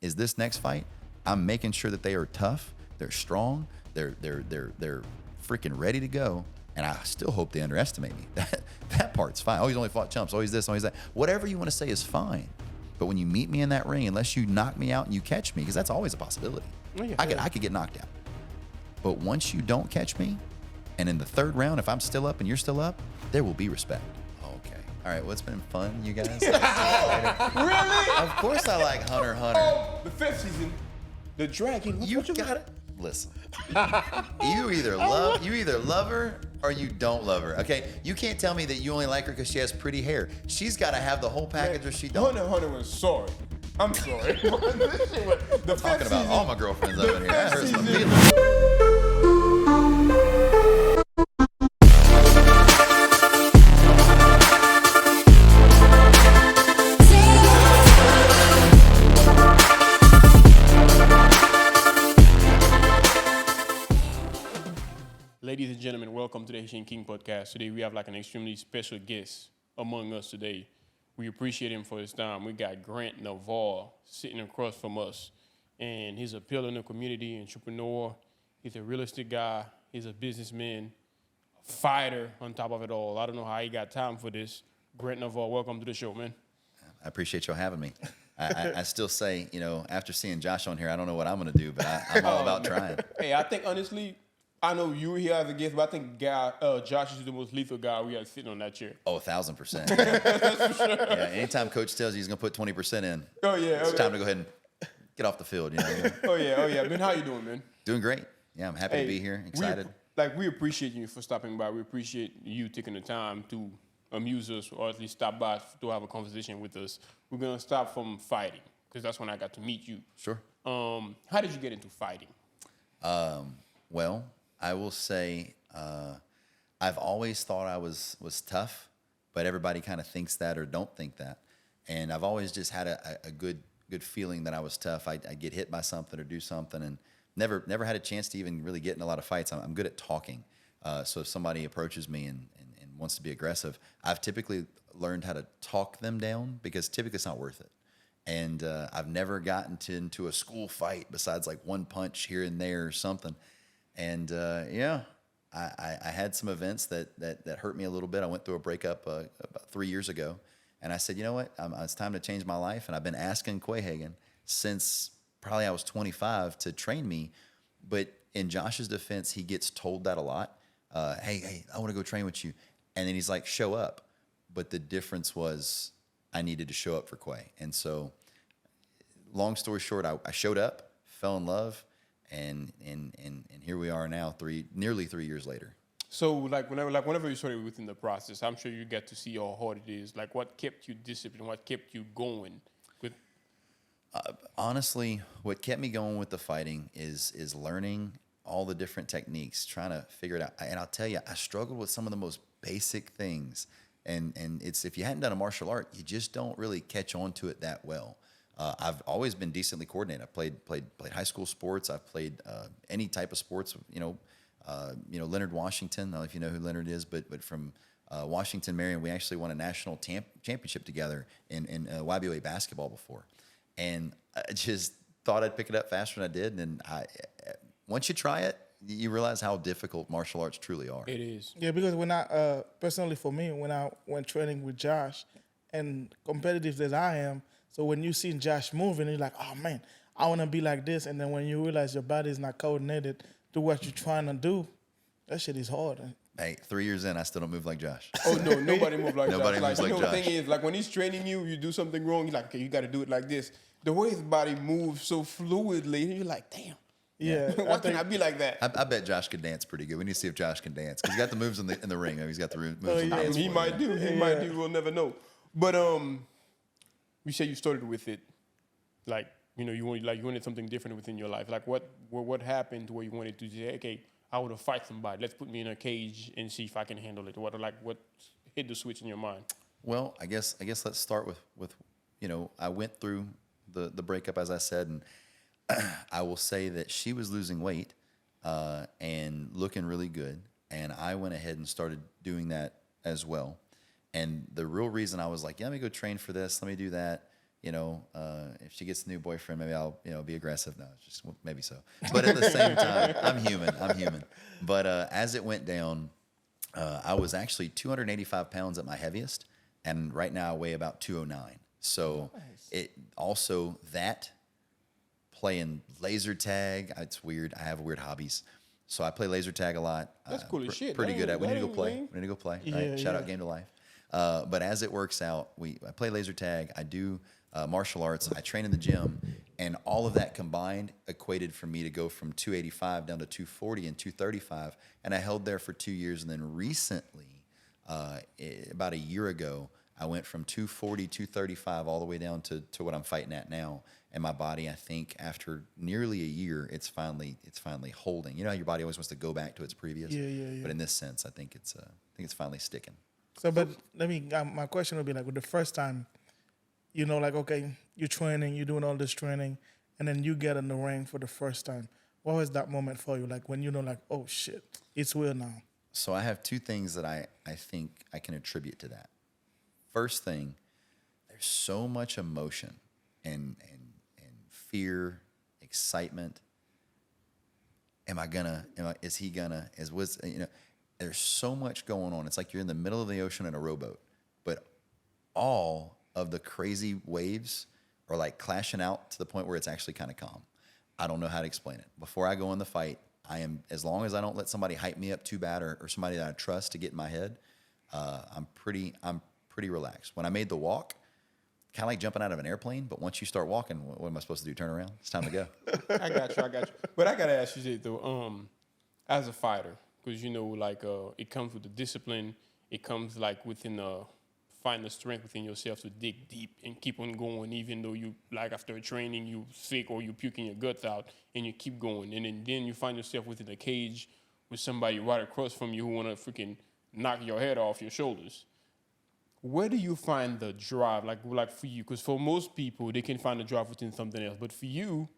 is this next fight, I'm making sure that they are tough, they're strong, they're freaking ready to go. And I still hope they underestimate me. That part's fine. Oh, he's only fought chumps. Oh, he's this, oh, he's that. Whatever you want to say is fine. But when you meet me in that ring, unless you knock me out and you catch me, because that's always a possibility. I could get knocked out. But once you don't catch me, and in the third round, if I'm still up and you're still up, there will be respect. Okay. All right, well, it's been fun, you guys. Really? Of course I like Hunter x Hunter. Oh, the 5th season, the dragon. You got it. Listen, you either love her or you don't love her. Okay, you can't tell me that you only like her because she has pretty hair. She's got to have the whole package, or she don't. Hunter was sorry. I'm sorry. I'm talking about all my girlfriends up in here. That hurts my feelings. Ladies and gentlemen, welcome to the Haitian Kings Podcast. Today we have like an extremely special guest among us today. We appreciate him for his time. We got Grant Navarre sitting across from us, and he's a pillar in the community, entrepreneur. He's a real estate guy. He's a businessman, a fighter on top of it all. I don't know how he got time for this. Grant Navarre, welcome to the show, man. I appreciate y'all having me. I still say, after seeing Josh on here, I don't know what I'm going to do, but I'm all about trying. Hey, I think honestly, I know you were here as a guest, but I think Josh is the most lethal guy we had sitting on that chair. Oh, 1,000%. Yeah. That's for sure. Yeah, anytime coach tells you he's going to put 20% in, it's time to go ahead and get off the field. Oh, yeah. Ben, how you doing, man? Doing great. Yeah, I'm happy to be here, excited. We appreciate you for stopping by. We appreciate you taking the time to amuse us or at least stop by to have a conversation with us. We're going to start from fighting because that's when I got to meet you. Sure. How did you get into fighting? Well, I will say I've always thought I was tough, but everybody kind of thinks that or don't think that. And I've always just had a good feeling that I was tough. I'd get hit by something or do something, and never had a chance to even really get in a lot of fights. I'm good at talking. So if somebody approaches me and wants to be aggressive, I've typically learned how to talk them down because typically it's not worth it. And I've never gotten into a school fight besides like one punch here and there or something. And I had some events that hurt me a little bit. I went through a breakup about 3 years ago, and I said, you know what? It's time to change my life. And I've been asking Quayhagen since probably I was 25 to train me. But in Josh's defense, he gets told that a lot. Hey, I want to go train with you. And then he's like, show up. But the difference was I needed to show up for Quay. And so long story short, I showed up, fell in love. And here we are now, nearly 3 years later. So whenever you started within the process, I'm sure you get to see how hard it is. Like, what kept you disciplined? What kept you going? Honestly, what kept me going with the fighting is learning all the different techniques, trying to figure it out. And I'll tell you, I struggled with some of the most basic things. And it's if you hadn't done a martial art, you just don't really catch on to it that well. I've always been decently coordinated. I played high school sports. I've played any type of sports. Leonard Washington. I don't know if you know who Leonard is, but from Washington, Marion, we actually won a national championship together in YBOA basketball before. And I just thought I'd pick it up faster than I did. And once you try it, you realize how difficult martial arts truly are. It is. Yeah, because when I personally for me, when I went training with Josh, and competitive as I am. So when you see Josh moving, you're like, oh, man, I want to be like this. And then when you realize your body is not coordinated to what you're trying to do, that shit is hard. Hey, 3 years in, I still don't move like Josh. Oh, no, nobody moves like Nobody Josh. moves like The Josh. thing is, like, when he's training you, you do something wrong, he's like, okay, you got to do it like this. The way his body moves so fluidly, you're like, damn. Yeah. Why can't I be like that? I bet Josh could dance pretty good. We need to see if Josh can dance. Because he's got the moves in the ring. He's got the moves in the dance He floor. might do. He might do. We'll never know. But you said you started with it. Like, you wanted something different within your life. Like, what happened where you wanted to say, okay, I want to fight somebody. Let's put me in a cage and see if I can handle it. What hit the switch in your mind? Well, I guess let's start with I went through the breakup, as I said, and I will say that she was losing weight and looking really good, and I went ahead and started doing that as well. And the real reason I was like, yeah, let me go train for this, let me do that. if she gets a new boyfriend, maybe I'll, be aggressive. No, just maybe so. But at the same time, I'm human. But as it went down, I was actually 285 pounds at my heaviest, and right now I weigh about 209. So it also that playing laser tag. It's weird. I have weird hobbies. So I play laser tag a lot. That's cool as shit. Pretty good at. We need to go That play. ain't We need to go play. Yeah, Right? Shout yeah. out Game to Life. But as it works out, I play laser tag. I do martial arts. I train in the gym, and all of that combined equated for me to go from 285 down to 240 and 235. And I held there for 2 years, and then recently, about a year ago, I went from 240, 235 all the way down to what I'm fighting at now. And my body, I think, after nearly a year, it's finally holding. You know how your body always wants to go back to its previous. Yeah. But in this sense, I think it's finally sticking. So, but my question would be like, with the first time, okay, you're training, you're doing all this training, and then you get in the ring for the first time. What was that moment for you? Like when oh shit, it's real now. So I have two things that I think I can attribute to that. First thing, there's so much emotion and fear, excitement. Is he gonna, there's so much going on. It's like you're in the middle of the ocean in a rowboat, but all of the crazy waves are like clashing out to the point where it's actually kind of calm. I don't know how to explain it. Before I go in the fight, as long as I don't let somebody hype me up too bad or somebody that I trust to get in my head, I'm pretty relaxed. When I made the walk, kind of like jumping out of an airplane, but once you start walking, what am I supposed to do? Turn around? It's time to go. I got you. But I gotta ask you this though, as a fighter, because it comes with the discipline. It comes like within find the strength within yourself to dig deep and keep on going, even though you like after training you sick or you puking your guts out, and you keep going, and then you find yourself within a cage with somebody right across from you who want to freaking knock your head off your shoulders. Where do you find the drive, like for you? Because for most people, they can find the drive within something else. But for you,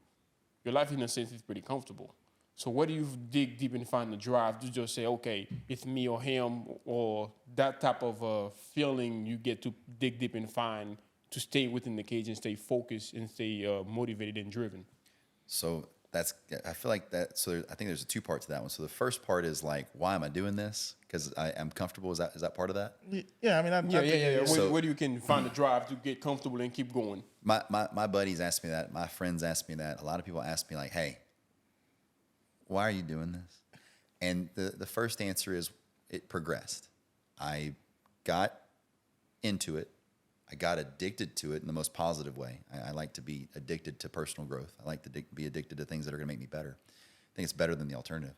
your life in a sense is pretty comfortable. So where do you dig deep and find the drive to just say, okay, it's me or him, or that type of feeling you get to dig deep and find to stay within the cage and stay focused and stay motivated and driven? So I feel like that. So I think there's a two part to that one. So the first part is like, why am I doing this? Because I'm comfortable. Is that part of that? Yeah, I mean, Yeah. So- Where do you can find the drive to get comfortable and keep going? My buddies ask me that. My friends ask me that. A lot of people ask me like, hey, why are you doing this? And the first answer is it progressed. I got into it. I got addicted to it in the most positive way. I like to be addicted to personal growth. I like to be addicted to things that are going to make me better. I think it's better than the alternative.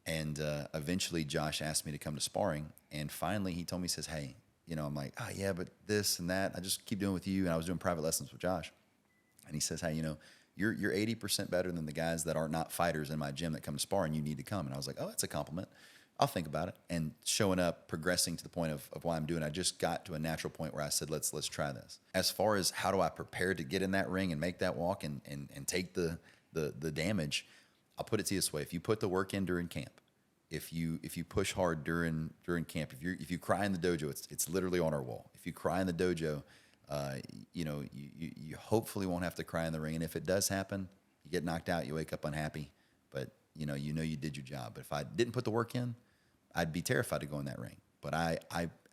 And eventually Josh asked me to come to sparring. And finally he told me, he says, hey, I'm like, oh yeah, but this and that, I just keep doing with you. And I was doing private lessons with Josh. And he says, hey, you're 80% better than the guys that are not fighters in my gym that come to spar, and you need to come. And I was like, oh, that's a compliment. I'll think about it. And showing up, progressing to the point of why I'm doing it, I just got to a natural point where I said, let's try this. As far as how do I prepare to get in that ring and make that walk and take the damage, I'll put it to you this way. If you put the work in during camp, if you push hard during camp, if you cry in the dojo, it's literally on our wall. If you cry in the dojo, you hopefully won't have to cry in the ring. And if it does happen, you get knocked out, you wake up unhappy, but you did your job. But if I didn't put the work in, I'd be terrified to go in that ring. But I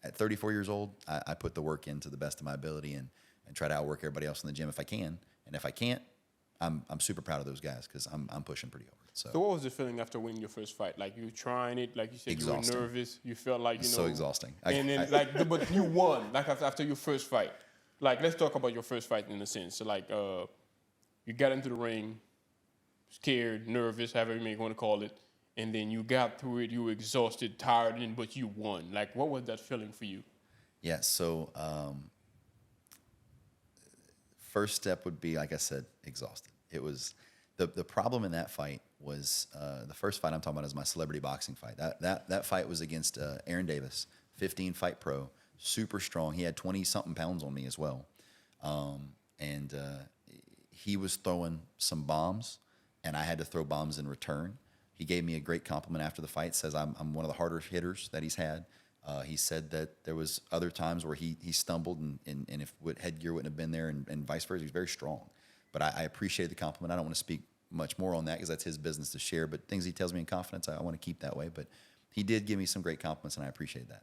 at 34 years old, I put the work in to the best of my ability and try to outwork everybody else in the gym if I can. And if I can't, I'm super proud of those guys because I'm pushing pretty hard. So what was the feeling after winning your first fight? Like you trying it, like you said, Exhausting. you were nervous. You felt like so exhausting. And then but you won. Like after your first fight. Like let's talk about your first fight in a sense. So like you got into the ring, scared, nervous, however you may want to call it, and then you got through it. You were exhausted, tired, but you won. Like what was that feeling for you? Yeah. So first step would be, like I said, exhausted. It was the problem in that fight was the first fight I'm talking about is my celebrity boxing fight. That fight was against Aaron Davis, 15 fight pro, super strong. He had 20-something pounds on me as well. And he was throwing some bombs, and I had to throw bombs in return. He gave me a great compliment after the fight, says I'm one of the harder hitters that he's had. He said that there was other times where he stumbled and if headgear wouldn't have been there and vice versa, he was very strong. But I appreciate the compliment. I don't want to speak much more on that because that's his business to share. But things he tells me in confidence, I want to keep that way. But he did give me some great compliments, and I appreciate that.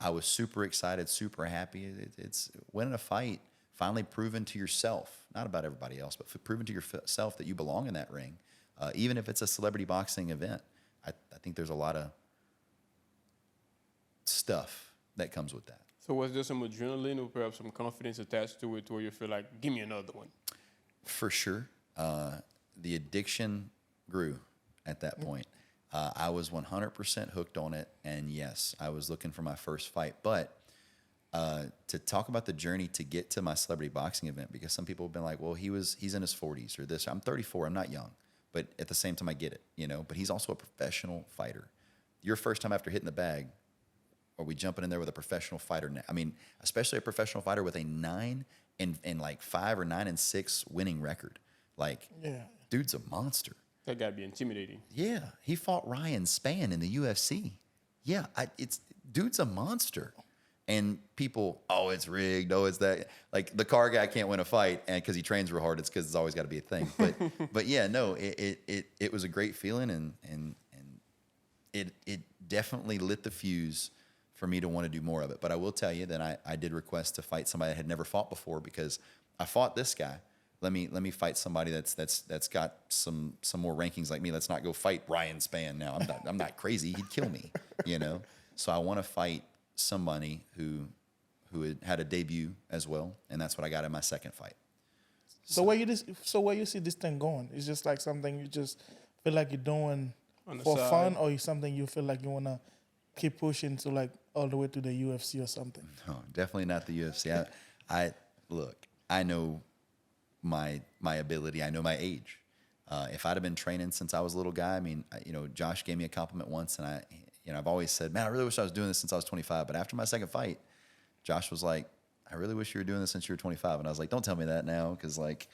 I was super excited, super happy. It's winning a fight, finally proving to yourself, not about everybody else, but proving to yourself that you belong in that ring, even if it's a celebrity boxing event. I think there's a lot of stuff that comes with that. So was there some adrenaline or perhaps some confidence attached to it where you feel like, give me another one? For sure. The addiction grew at that point. I was 100% hooked on it, and yes, I was looking for my first fight. But to talk about the journey to get to my celebrity boxing event, because some people have been like, well, he's in his 40s or this. I'm 34. I'm not young. But at the same time, I get it, But he's also a professional fighter. Your first time after hitting the bag, are we jumping in there with a professional fighter now? I mean, especially a professional fighter with a 9 and like 5 or 9 and 6 winning record. Like, dude's a monster. That gotta be intimidating. Yeah, he fought Ryan Spann in the UFC. Yeah, dude's a monster. And people, oh, it's rigged. Oh, it's that. Like the car guy can't win a fight, and because he trains real hard, it's because it's always got to be a thing. But yeah, no, it was a great feeling, and it definitely lit the fuse for me to want to do more of it. But I will tell you that I did request to fight somebody I had never fought before, because I fought this guy. Let me fight somebody that's got some more rankings like me. Let's not go fight Ryan Spann now. I'm not crazy. He'd kill me, So I want to fight somebody who had a debut as well, and that's what I got in my second fight. So where you see this thing going? It's just like something you just feel like you're doing for side. fun, or is something you feel like you wanna keep pushing to like all the way to the UFC or something? No, definitely not the UFC. I look. I know my ability. I know my age. If I'd have been training since I was a little guy, I mean, Josh gave me a compliment once, and I've always said, man, I really wish I was doing this since I was 25. But after my second fight, Josh was like, I really wish you were doing this since you were 25. And I was like, don't tell me that now, because like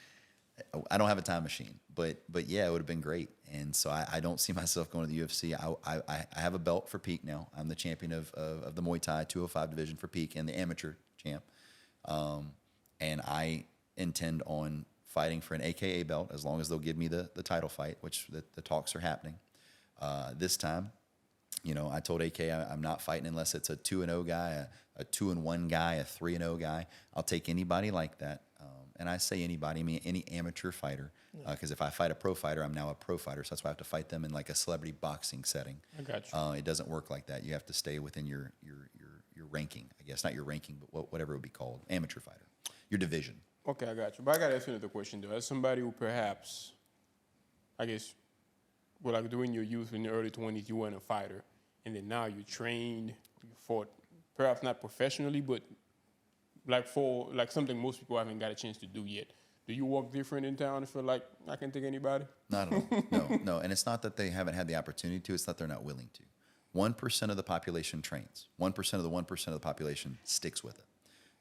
I don't have a time machine. But yeah, it would have been great. And so I don't see myself going to the UFC. I have a belt for Peak now. I'm the champion of the Muay Thai 205 division for Peak and the amateur champ. And I intend on fighting for an AKA belt as long as they'll give me the title fight, which the talks are happening. This time, I told AK I'm not fighting unless it's a 2-0 guy, a 2-1 guy, a 3-0 guy. I'll take anybody like that. And I say anybody, I mean any amateur fighter, because if I fight a pro fighter, I'm now a pro fighter. So that's why I have to fight them in like a celebrity boxing setting. I got you. It doesn't work like that. You have to stay within your ranking, I guess. Not your ranking, but whatever it would be called, amateur fighter, your division. Okay, I got you. But I got to ask you another question, though. As somebody who perhaps, I guess, like during your youth in the early 20s, you weren't a fighter, and then now you trained, you fought, perhaps not professionally, but like something most people haven't got a chance to do yet. Do you walk different in town and feel like I can take anybody? Not at all. No. And it's not that they haven't had the opportunity to. It's that they're not willing to. 1% of the population trains. 1% of the 1% of the population sticks with it.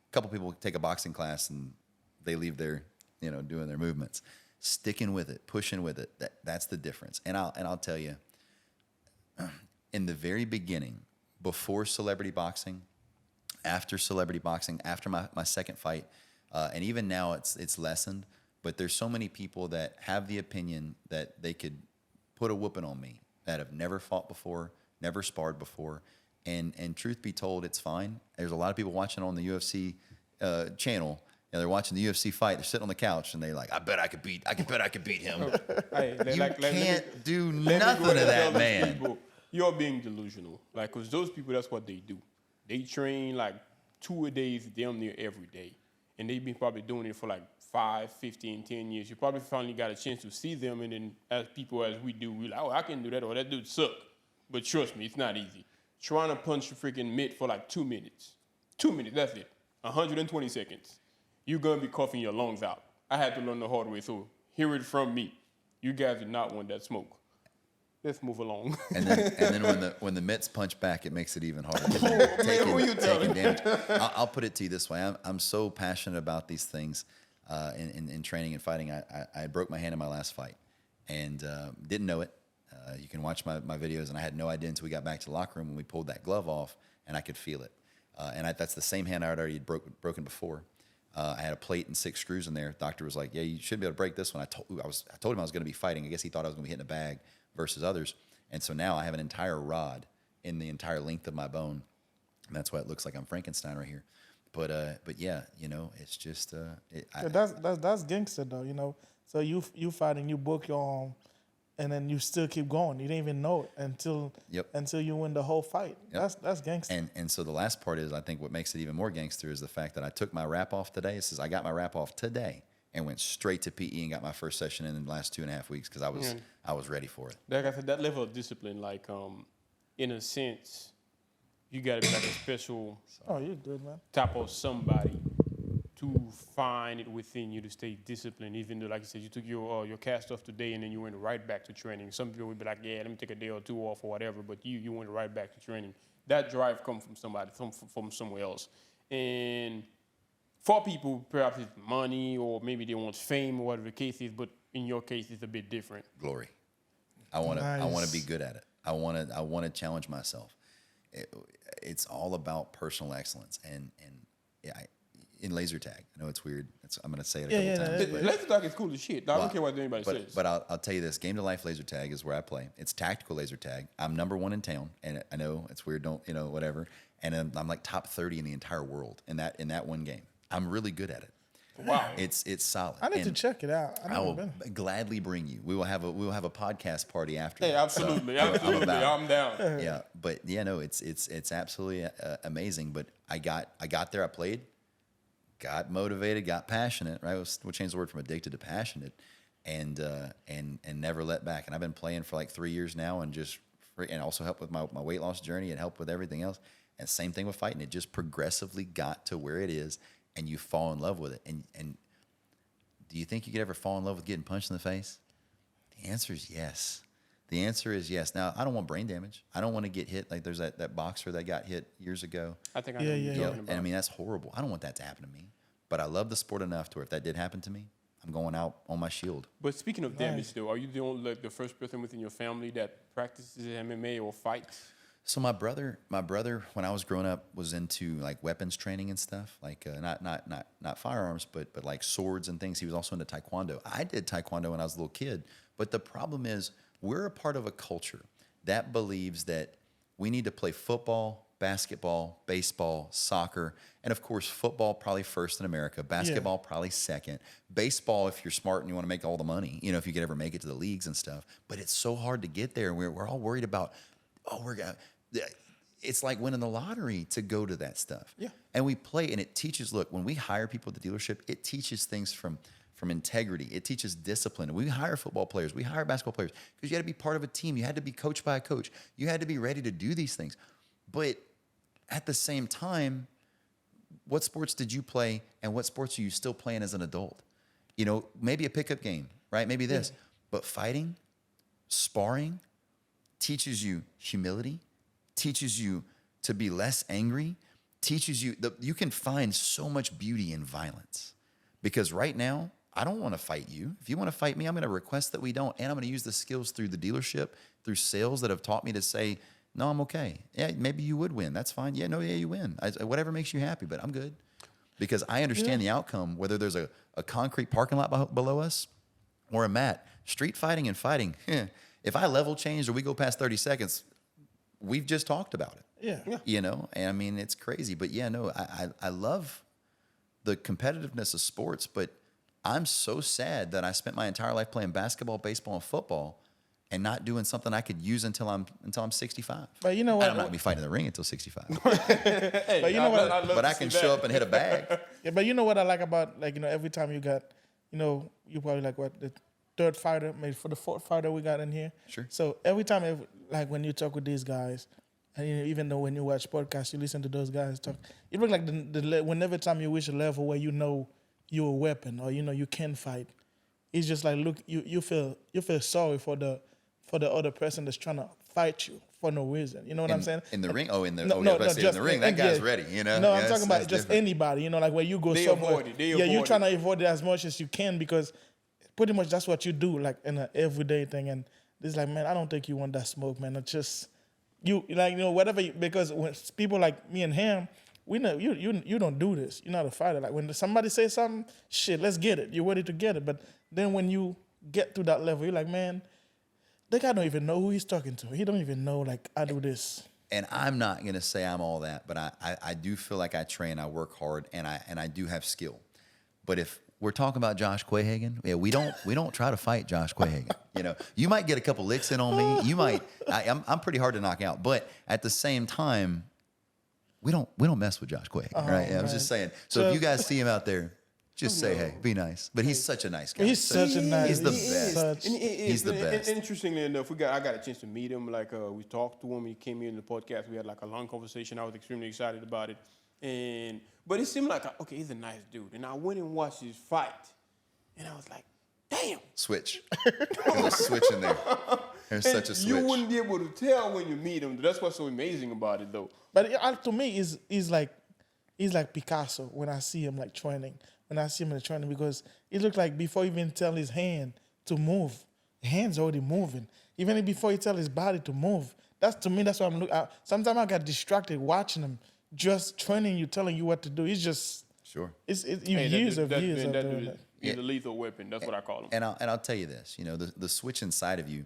A couple people take a boxing class and they leave there, doing their movements. Sticking with it, pushing with it, that's the difference. And I'll tell you, in the very beginning, before celebrity boxing, after celebrity boxing, after my second fight, and even now it's lessened, but there's so many people that have the opinion that they could put a whooping on me that have never fought before, never sparred before, and truth be told, it's fine. There's a lot of people watching on the UFC channel. They're watching the UFC fight. They're sitting on the couch and they're like, I bet I could beat him. Hey, You can't do nothing to that man. People, you're being delusional. Like, because those people, that's what they do. They train like 2 a days, damn near every day. And they've been probably doing it for like 5, 15, 10 years. You probably finally got a chance to see them. And then as people as we do, we're like, oh, I can do that. Or that dude suck. But trust me, it's not easy. Trying to punch a freaking mitt for like 2 minutes. 2 minutes, that's it. 120 seconds. You're going to be coughing your lungs out. I had to learn the hard way, so hear it from me. You guys do not want that smoke. Let's move along. And then when the mitts punch back, it makes it even harder. Taking damage. I'll put it to you this way. I'm so passionate about these things in training and fighting. I broke my hand in my last fight and didn't know it. You can watch my videos, and I had no idea until we got back to the locker room when we pulled that glove off, and I could feel it. That's the same hand I had already broken before. I had a plate and 6 screws in there. Doctor was like, "Yeah, you should be able to break this one." I told him I was going to be fighting. I guess he thought I was going to be hitting a bag versus others. And so now I have an entire rod in the entire length of my bone, and that's why it looks like I'm Frankenstein right here. But yeah, it's just that's gangster though, So you fighting, you broke your arm, and then you still keep going. You didn't even know it until you win the whole fight. Yep. That's gangster. And so the last part is, I think what makes it even more gangster is the fact that I took my wrap off today. It says I got my wrap off today and went straight to PE and got my first session in the last 2.5 weeks because I was ready for it. Like I said, that level of discipline, like in a sense, you got to be like a special you're good, man. type of somebody to find it within you to stay disciplined, even though, like you said, you took your cast off today and then you went right back to training. Some people would be like, yeah, let me take a day or 2 off or whatever, but you went right back to training. That drive comes from somebody, from somewhere else. And for people, perhaps it's money or maybe they want fame or whatever the case is, but in your case, it's a bit different. Glory. I want to be good at it. I want to challenge myself. It's all about personal excellence and in laser tag. I know it's weird. I'm going to say it a couple times. Laser tag is cool as shit. I don't care what anybody says. But I'll tell you this. Game to Life laser tag is where I play. It's tactical laser tag. I'm number 1 in town, and I know it's weird. Whatever. And I'm like top 30 in the entire world in that one game. I'm really good at it. Wow. It's solid. I need to check it out. I will gladly bring you. We will have a podcast party after. Hey, absolutely. Absolutely. I'm down. Yeah. But it's absolutely amazing. But I got there, I played, got motivated, got passionate, right? We'll change the word from addicted to passionate, and never let back. And I've been playing for like 3 years now, and also helped with my weight loss journey and helped with everything else. And same thing with fighting. It just progressively got to where it is, and you fall in love with it. And do you think you could ever fall in love with getting punched in the face? The answer is yes. The answer is yes. Now, I don't want brain damage. I don't want to get hit like there's that boxer that got hit years ago. I think I know what you're talking about. And I mean, that's horrible. I don't want that to happen to me. But I love the sport enough to where if that did happen to me, I'm going out on my shield. But speaking of damage, though, are you the first person within your family that practices MMA or fights? So my brother, when I was growing up, was into like weapons training and stuff, like not firearms, but like swords and things. He was also into Taekwondo. I did Taekwondo when I was a little kid, but the problem is we're a part of a culture that believes that we need to play football, basketball, baseball, soccer, and of course football probably first in America, basketball probably second, baseball if you're smart and you want to make all the money, if you could ever make it to the leagues and stuff. But it's so hard to get there. We're all worried about, it's like winning the lottery to go to that stuff. Yeah. And we play, and it teaches, look, when we hire people at the dealership, it teaches things from integrity. It teaches discipline. We hire football players. We hire basketball players because you had to be part of a team. You had to be coached by a coach. You had to be ready to do these things. But at the same time, what sports did you play, and what sports are you still playing as an adult? Maybe a pickup game, right? Maybe this. Yeah. But fighting, sparring, teaches you humility, teaches you to be less angry, teaches you that you can find so much beauty in violence. Because right now, I don't want to fight you. If you want to fight me, I'm going to request that we don't. And I'm going to use the skills through the dealership, through sales that have taught me to say, no, I'm okay. Yeah, maybe you would win. That's fine. Yeah, you win. Whatever makes you happy, but I'm good. Because I understand the outcome, whether there's a concrete parking lot below us or a mat. Street fighting and fighting, if I level change or we go past 30 seconds, we've just talked about it. Yeah. And I mean, it's crazy. But I love the competitiveness of sports, but I'm so sad that I spent my entire life playing basketball, baseball, and football and not doing something I could use until I'm 65. But you know what? And I'm not going to be fighting in the ring until 65. Hey, but you know what? But I can show up and hit a bag. Yeah, but you know what I like about, every time you got, you probably like the third fighter, maybe for the fourth fighter we got in here. Sure. So every time, when you talk with these guys, and even though when you watch podcasts, you listen to those guys talk, it looks like whenever time you reach a level where you're a weapon or you can fight, it's just like look, you feel sorry for the other person that's trying to fight you for no reason. You know what I'm saying? In the ring? In the just ring, that guy's ready, No, I'm talking about just different. Anybody, like where you go they somewhere. Avoid it. You're trying to avoid it as much as you can because pretty much that's what you do, like in an everyday thing. And it's like, man, I don't think you want that smoke, man. It's just whatever. Because when people like me and him, we know you don't do this. You're not a fighter. Like when somebody says something, shit, let's get it. You're ready to get it. But then when you get to that level, you're like, man, the guy don't even know who he's talking to. He don't even know, like, I do this. And I'm not going to say I'm all that, but I do feel like I train, I work hard, and I do have skill. But if we're talking about Josh Quahagen, yeah, we don't try to fight Josh Quahagen. You might get a couple licks in on me. You might. I'm pretty hard to knock out. But at the same time, we don't mess with Josh Quahagen, right? Yeah, I was just saying. So if you guys see him out there, just say hey, be nice. But he's such a nice guy. He's such a nice. He's the best. He's the best. Interestingly enough, I got a chance to meet him. Like we talked to him. He came here in the podcast. We had like a long conversation. I was extremely excited about it. But it seemed like okay, he's a nice dude. And I went and watched his fight, and I was like, damn. Switch. There's a switch in there. There's such a switch. You wouldn't be able to tell when you meet him. That's what's so amazing about it, though. But to me, he's like Picasso when I see him like training. When I see him in the training, because it looked like before he even tell his hand to move, the hand's already moving. Even before he tell his body to move. To me, that's what I'm looking at. Sometimes I got distracted watching him, just training you, telling you what to do. It's just sure. Years of doing that. He's a lethal weapon. That's what I call him. And I'll tell you this, the switch inside of you,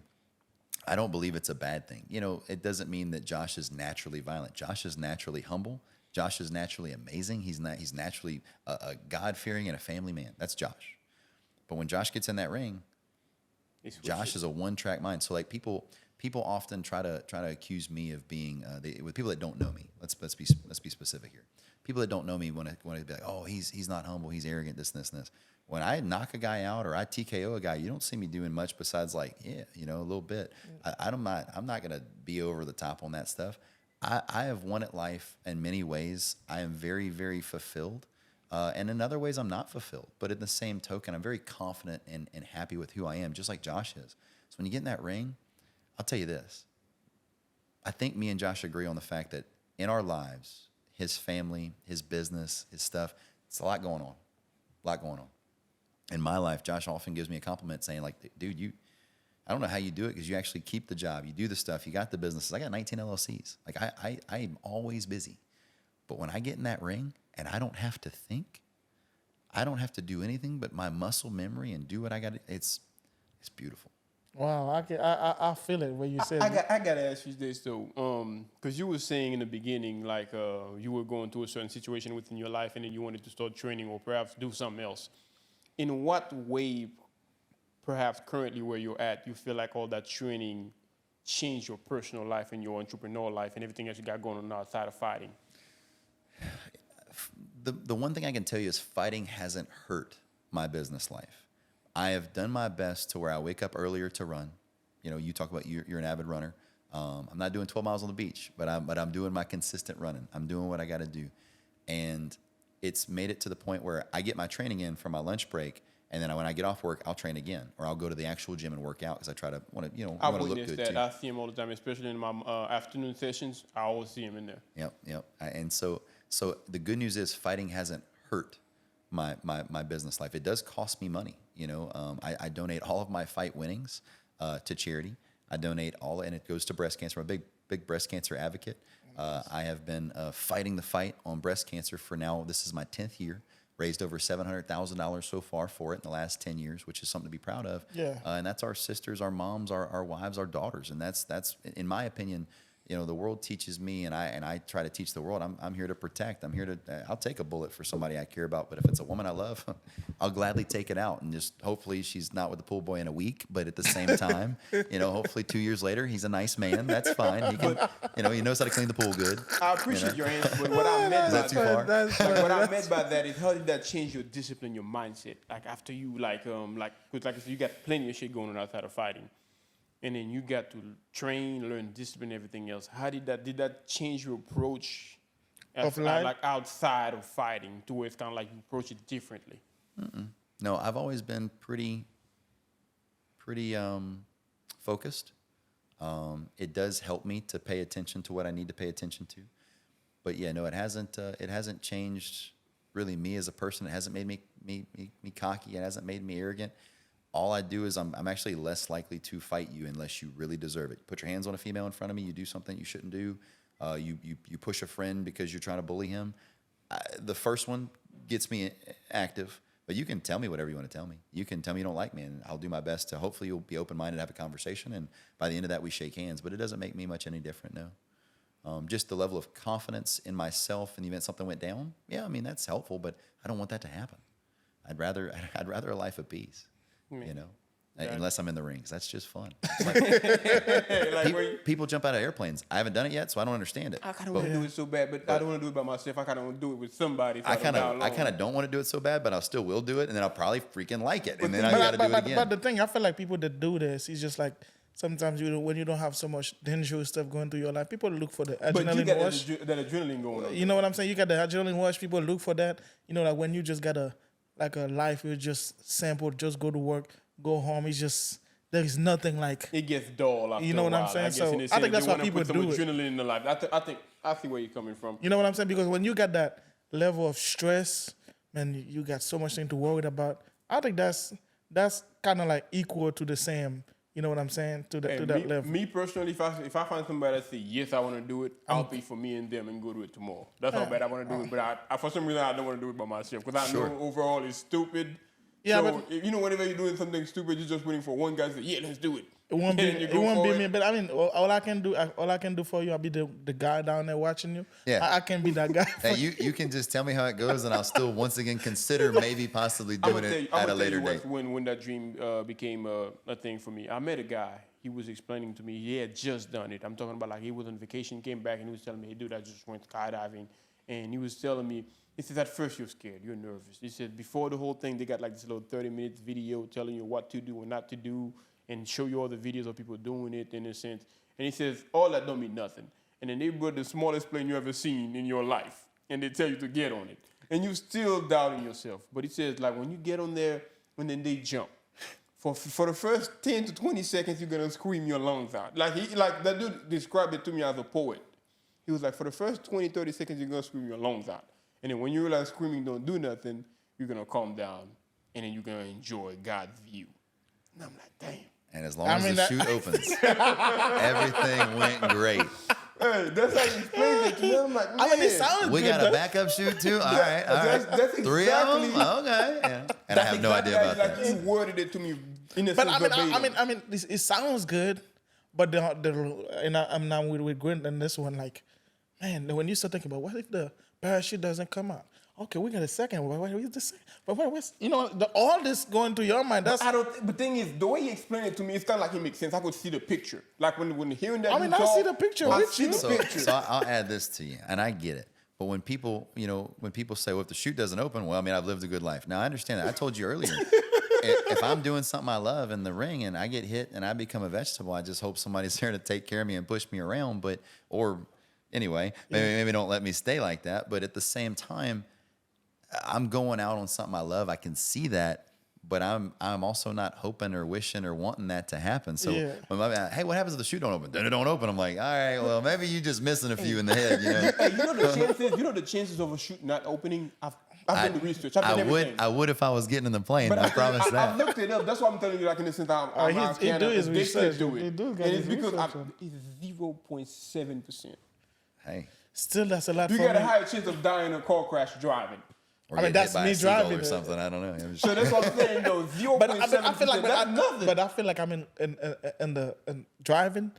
I don't believe it's a bad thing. It doesn't mean that Josh is naturally violent. Josh is naturally humble. Josh is naturally amazing. He's naturally a God-fearing and a family man. That's Josh. But when Josh gets in that ring, Josh is a one-track mind. So like people often try to accuse me of being with people that don't know me. Let's be specific here. People that don't know me want to be like, oh, he's not humble, he's arrogant, this and this. When I knock a guy out or I TKO a guy, you don't see me doing much besides like, a little bit. I'm not gonna be over the top on that stuff. I have won at life in many ways. I am very, very fulfilled. And in other ways, I'm not fulfilled. But in the same token, I'm very confident and happy with who I am, just like Josh is. So when you get in that ring, I'll tell you this. I think me and Josh agree on the fact that in our lives, his family, his business, his stuff, it's a lot going on. A lot going on. In my life, Josh often gives me a compliment saying, like, dude, I don't know how you do it because you actually keep the job. You do the stuff. You got the businesses. I got 19 LLCs. Like, I am always busy. But when I get in that ring and I don't have to think, I don't have to do anything but my muscle memory and do what I got to, it's beautiful. Wow, I feel it when you said I got to ask you this, though, because you were saying in the beginning, like, you were going through a certain situation within your life and then you wanted to start training or perhaps do something else. In what way, perhaps currently where you're at, you feel like all that training changed your personal life and your entrepreneurial life and everything else you got going on outside of fighting? The one thing I can tell you is fighting hasn't hurt my business life. I have done my best to where I wake up earlier to run. You talk about you're an avid runner. I'm not doing 12 miles on the beach, but I'm doing my consistent running. I'm doing what I got to do. And it's made it to the point where I get my training in for my lunch break, and then when I get off work, I'll train again, or I'll go to the actual gym and work out because I try to want to look good that. too. I see him all the time, especially in my afternoon sessions. I always see him in there. Yep. And so the good news is fighting hasn't hurt my business life. It does cost me money. I donate all of my fight winnings to charity. I donate all, and it goes to breast cancer. I'm a big breast cancer advocate. I have been fighting the fight on breast cancer for now. This is my 10th year. Raised over $700,000 so far for it in the last 10 years, which is something to be proud of. Yeah. And that's our sisters, our moms, our wives, our daughters, and that's in my opinion. The world teaches me, and I try to teach the world. I'm here to protect. I'm here to. I'll take a bullet for somebody I care about. But if it's a woman I love, I'll gladly take it out. And just hopefully she's not with the pool boy in a week. But at the same time, hopefully 2 years later he's a nice man. That's fine. He can, he knows how to clean the pool good. I appreciate your answer, but what I meant by that, what I meant by that is how did that change your discipline, your mindset? Like after you like if you got plenty of shit going on outside of fighting. And then you got to train, learn discipline, everything else. How did that change your approach outside of fighting to where it's kind of like you approach it differently? No, I've always been pretty focused. It does help me to pay attention to what I need to pay attention to. But yeah, no, it hasn't changed really me as a person. It hasn't made me cocky. It hasn't made me arrogant. all I do is I'm actually less likely to fight you unless you really deserve it. Put your hands on a female in front of me. You do something you shouldn't do. You push a friend because you're trying to bully him. The first one gets me active, but you can tell me whatever you want to tell me. You can tell me you don't like me, and I'll do my best to hopefully you'll be open-minded, have a conversation, and by the end of that, we shake hands. But it doesn't make me much any different, no. Just the level of confidence in myself in the event something went down. Yeah, I mean, that's helpful, but I don't want that to happen. I'd rather a life of peace, you know, unless I'm in the rings. That's just fun. Like, people jump out of airplanes. I haven't done it yet, so I don't understand it. I kind of want to do it so bad, but I don't want to do it by myself. I kind of want to do it with somebody. I kind of don't want to do it so bad, but I still will do it, and then I'll probably freaking like it, and then I got to do it again. But the thing, I feel like people that do this, it's just like sometimes when you don't have so much dangerous stuff going through your life, people look for the adrenaline but you got rush. that adrenaline going on. You know what I'm saying? You got the adrenaline rush. People look for that. You know, like when you just got a life, you just sample, just go to work, go home. It's just there is nothing like it gets dull. After you know what I'm saying? So I think that's why people do it. Adrenaline in the life. I see where you're coming from. You know what I'm saying? Because when you got that level of stress, man, you got so much thing to worry about. I think that's kind of like equal to the same. You know what I'm saying? To that level. Me personally, if I find somebody that say yes, I want to do it, I'll pay for me and them and go do it tomorrow. That's how bad I want to do it. But I for some reason I don't want to do it by myself because I know overall it's stupid. Yeah, so if, whenever you're doing something stupid, you're just waiting for one guy to say, "Yeah, let's do it." It won't be me. But I mean, all I can do for you, I'll be the guy down there watching you. Yeah, I can be that guy. Hey, you can just tell me how it goes, and I'll still once again consider maybe possibly doing it at a later date. When that dream became a thing for me, I met a guy. He was explaining to me he had just done it. I'm talking about like he was on vacation, came back, and he was telling me, "Hey, dude, I just went skydiving," and he was telling me. He says, at first you're scared, you're nervous. He said, before the whole thing, they got like this little 30-minute video telling you what to do and not to do and show you all the videos of people doing it in a sense. And he says, all that don't mean nothing. And then they build the smallest plane you ever seen in your life. And they tell you to get on it. And you still doubting yourself. But he says, like, when you get on there, and then they jump. For the first 10 to 20 seconds, you're going to scream your lungs out. Like that dude described it to me as a poet. He was like, for the first 20, 30 seconds, you're going to scream your lungs out. And then when you realize screaming don't do nothing, you're going to calm down, and then you're going to enjoy God's view. And I'm like, damn. And as long as the chute opens, everything went great. Hey, that's how you explain it to me. I'm like, man. I mean, it sounds We good. got a backup chute too? All right. That's Three exactly, of them? Okay. Yeah. And I have no idea about that. You worded it to me in a But sense I mean, it sounds good. But I'm now with Grant and this one, like, man, when you start thinking about what if the parachute doesn't come out? Okay, we got a second. What is the second? But what's all this going through your mind? That's the thing is, the way he explained it to me, it's kind of like it makes sense. I could see the picture. Like when hearing that. I mean, I see the picture with you. So I'll add this to you, and I get it. But when people say, well, if the chute doesn't open, well, I mean, I've lived a good life. Now, I understand that. I told you earlier, if I'm doing something I love in the ring and I get hit and I become a vegetable, I just hope somebody's there to take care of me and push me around. Anyway, maybe don't let me stay like that. But at the same time, I'm going out on something I love. I can see that, but I'm also not hoping or wishing or wanting that to happen. So, hey, what happens if the chute don't open? Then it don't open. I'm like, all right, well, maybe you just missing a few in the head. You know? Hey, you know the chances of a chute not opening. I've done the research. I would if I was getting in the plane. But I promise that. I've looked it up. That's why I'm telling you. Like in the sense, he do his research. Do it. And it's because it's 0.7%. Hey, still that's a lot. You got a higher chance of dying in a car crash driving. I mean, that's me driving or something. I don't know. So that's what I'm saying, though. 0.7%. I feel like, nothing. But I feel like I'm in driving.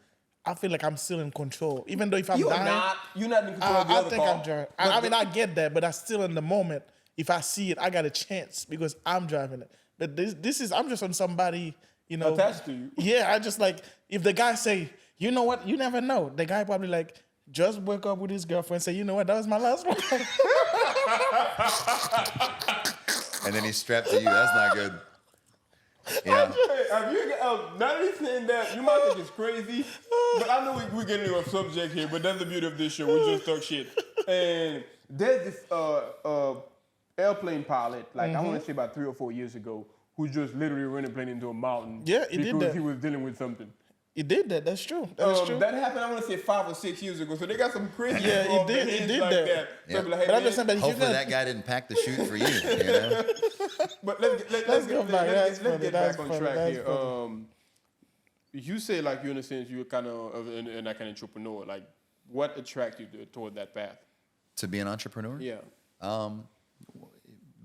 I feel like I'm still in control, even though if I'm dying, you're not in control of the other car. I'm driving. I mean, I get that, but I'm still in the moment. If I see it, I got a chance because I'm driving it. But this is I'm just on somebody, attached to you. Yeah, I just like if the guy say, you know what, you never know. The guy probably like just woke up with his girlfriend, say, you know what, that was my last one. And then he's strapped to you. That's not good. Yeah. Now that he's saying that, you might think it's crazy, but I know we're getting off subject here, but that's the beauty of this show. We just talk shit. And there's this airplane pilot, like I want to say about 3 or 4 years ago, who just literally ran a plane into a mountain. Yeah, he did that. Because he was dealing with something. He did that. That's true. That is true. That happened, I want to say 5 or 6 years ago. So they got some crazy Yeah, he involved did- in he things did like that. that. Yeah. So be like, hey, But I'm man, just saying that if you Hopefully got that guy didn't pack the chute for you. You know? But let's go back. That's get funny. back on That's track funny. here. That's You say like you in a sense you're kind of an like an entrepreneur. Like what attracted you toward that path? To be an entrepreneur? Yeah.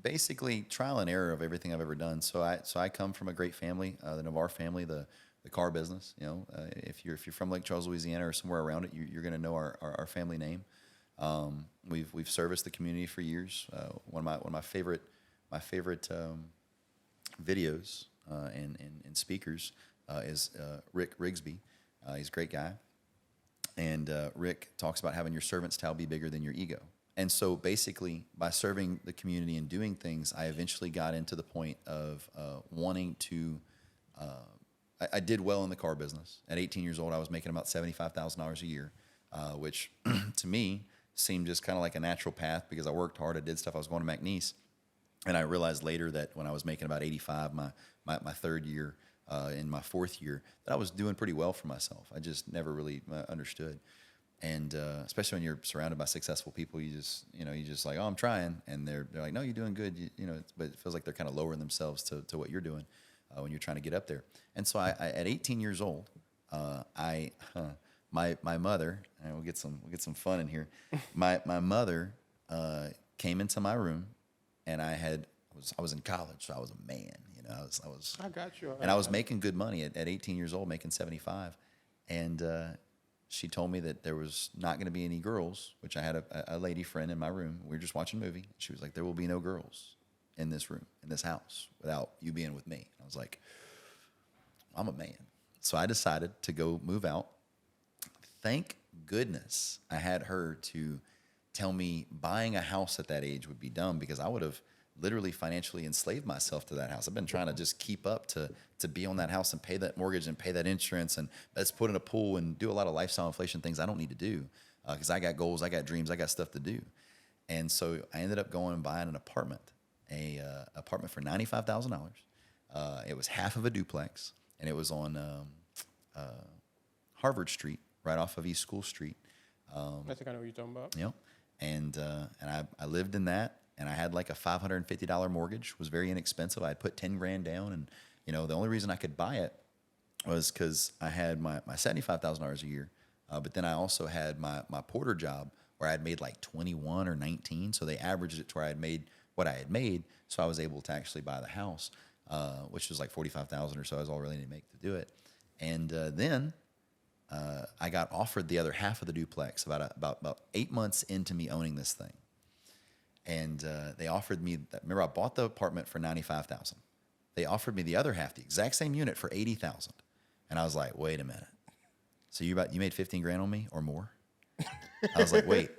Basically trial and error of everything I've ever done. So I come from a great family, the Navarre family, the car business. You know, if you're from Lake Charles, Louisiana, or somewhere around it, you're going to know our family name. We've serviced the community for years. One of my favorite videos and speakers is Rick Rigsby. He's a great guy, and Rick talks about having your servant's towel be bigger than your ego. And so basically, by serving the community and doing things, I eventually got into the point of wanting to. I did well in the car business. At 18 years old, I was making about $75,000 a year, which to me seemed just kind of like a natural path because I worked hard. I did stuff. I was going to McNeese, and I realized later that when I was making about 85, my third year, in my fourth year, that I was doing pretty well for myself. I just never really understood. And especially when you're surrounded by successful people, you just like, oh, I'm trying, and they're like, no, you're doing good, but it feels like they're kind of lowering themselves to what you're doing when you're trying to get up there. And so I at 18 years old, my mother, and we'll get some fun in here. My mother came into my room, and I was in college, so I was a man, I got you. and I was making good money at 18 years old, making 75, and she told me that there was not going to be any girls, which I had a lady friend in my room. We were just watching a movie. She was like, there will be no girls in this room, in this house, without you being with me. I was like, I'm a man. So I decided to go move out. Thank goodness I had her to tell me buying a house at that age would be dumb, because I would have literally financially enslaved myself to that house. I've been trying to just keep up to be on that house and pay that mortgage and pay that insurance, and let's put in a pool and do a lot of lifestyle inflation things I don't need to do, because I got goals, I got dreams, I got stuff to do. And so I ended up going and buying an apartment, apartment for $95,000. It was half of a duplex, and it was on Harvard Street, right off of East School Street. I think I know what you're talking about. You know, and I lived in that, and I had like a $550 mortgage. Was very inexpensive. I had put 10 grand down, and the only reason I could buy it was because I had my $75,000 a year, but then I also had my porter job where I had made like 21 or 19. So they averaged it to where I had made what I had made, so I was able to actually buy the house, which was like $45,000 or so. I was all really to make to do it, and then. I got offered the other half of the duplex about 8 months into me owning this thing, and they offered me. Remember, I bought the apartment for $95,000. They offered me the other half, the exact same unit, for $80,000, and I was like, "Wait a minute! So you made 15 grand on me or more?" I was like, "Wait."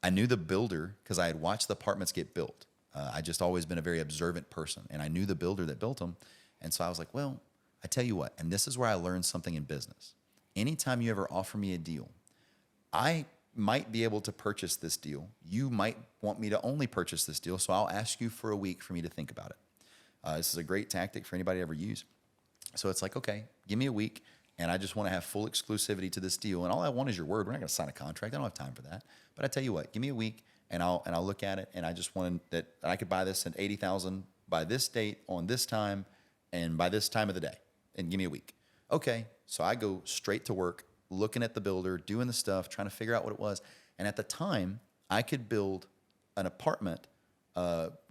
I knew the builder because I had watched the apartments get built. I just always been a very observant person, and I knew the builder that built them, and so I was like, "Well, I tell you what," and this is where I learned something in business. Anytime you ever offer me a deal, I might be able to purchase this deal. You might want me to only purchase this deal, so I'll ask you for a week for me to think about it. This is a great tactic for anybody to ever use. So it's like, okay, give me a week, and I just want to have full exclusivity to this deal, and all I want is your word. We're not going to sign a contract. I don't have time for that. But I tell you what, give me a week, and I'll look at it, and I just wanted that I could buy this at $80,000 by this date on this time and by this time of the day, and give me a week. Okay, so I go straight to work, looking at the builder, doing the stuff, trying to figure out what it was. And at the time, I could build an apartment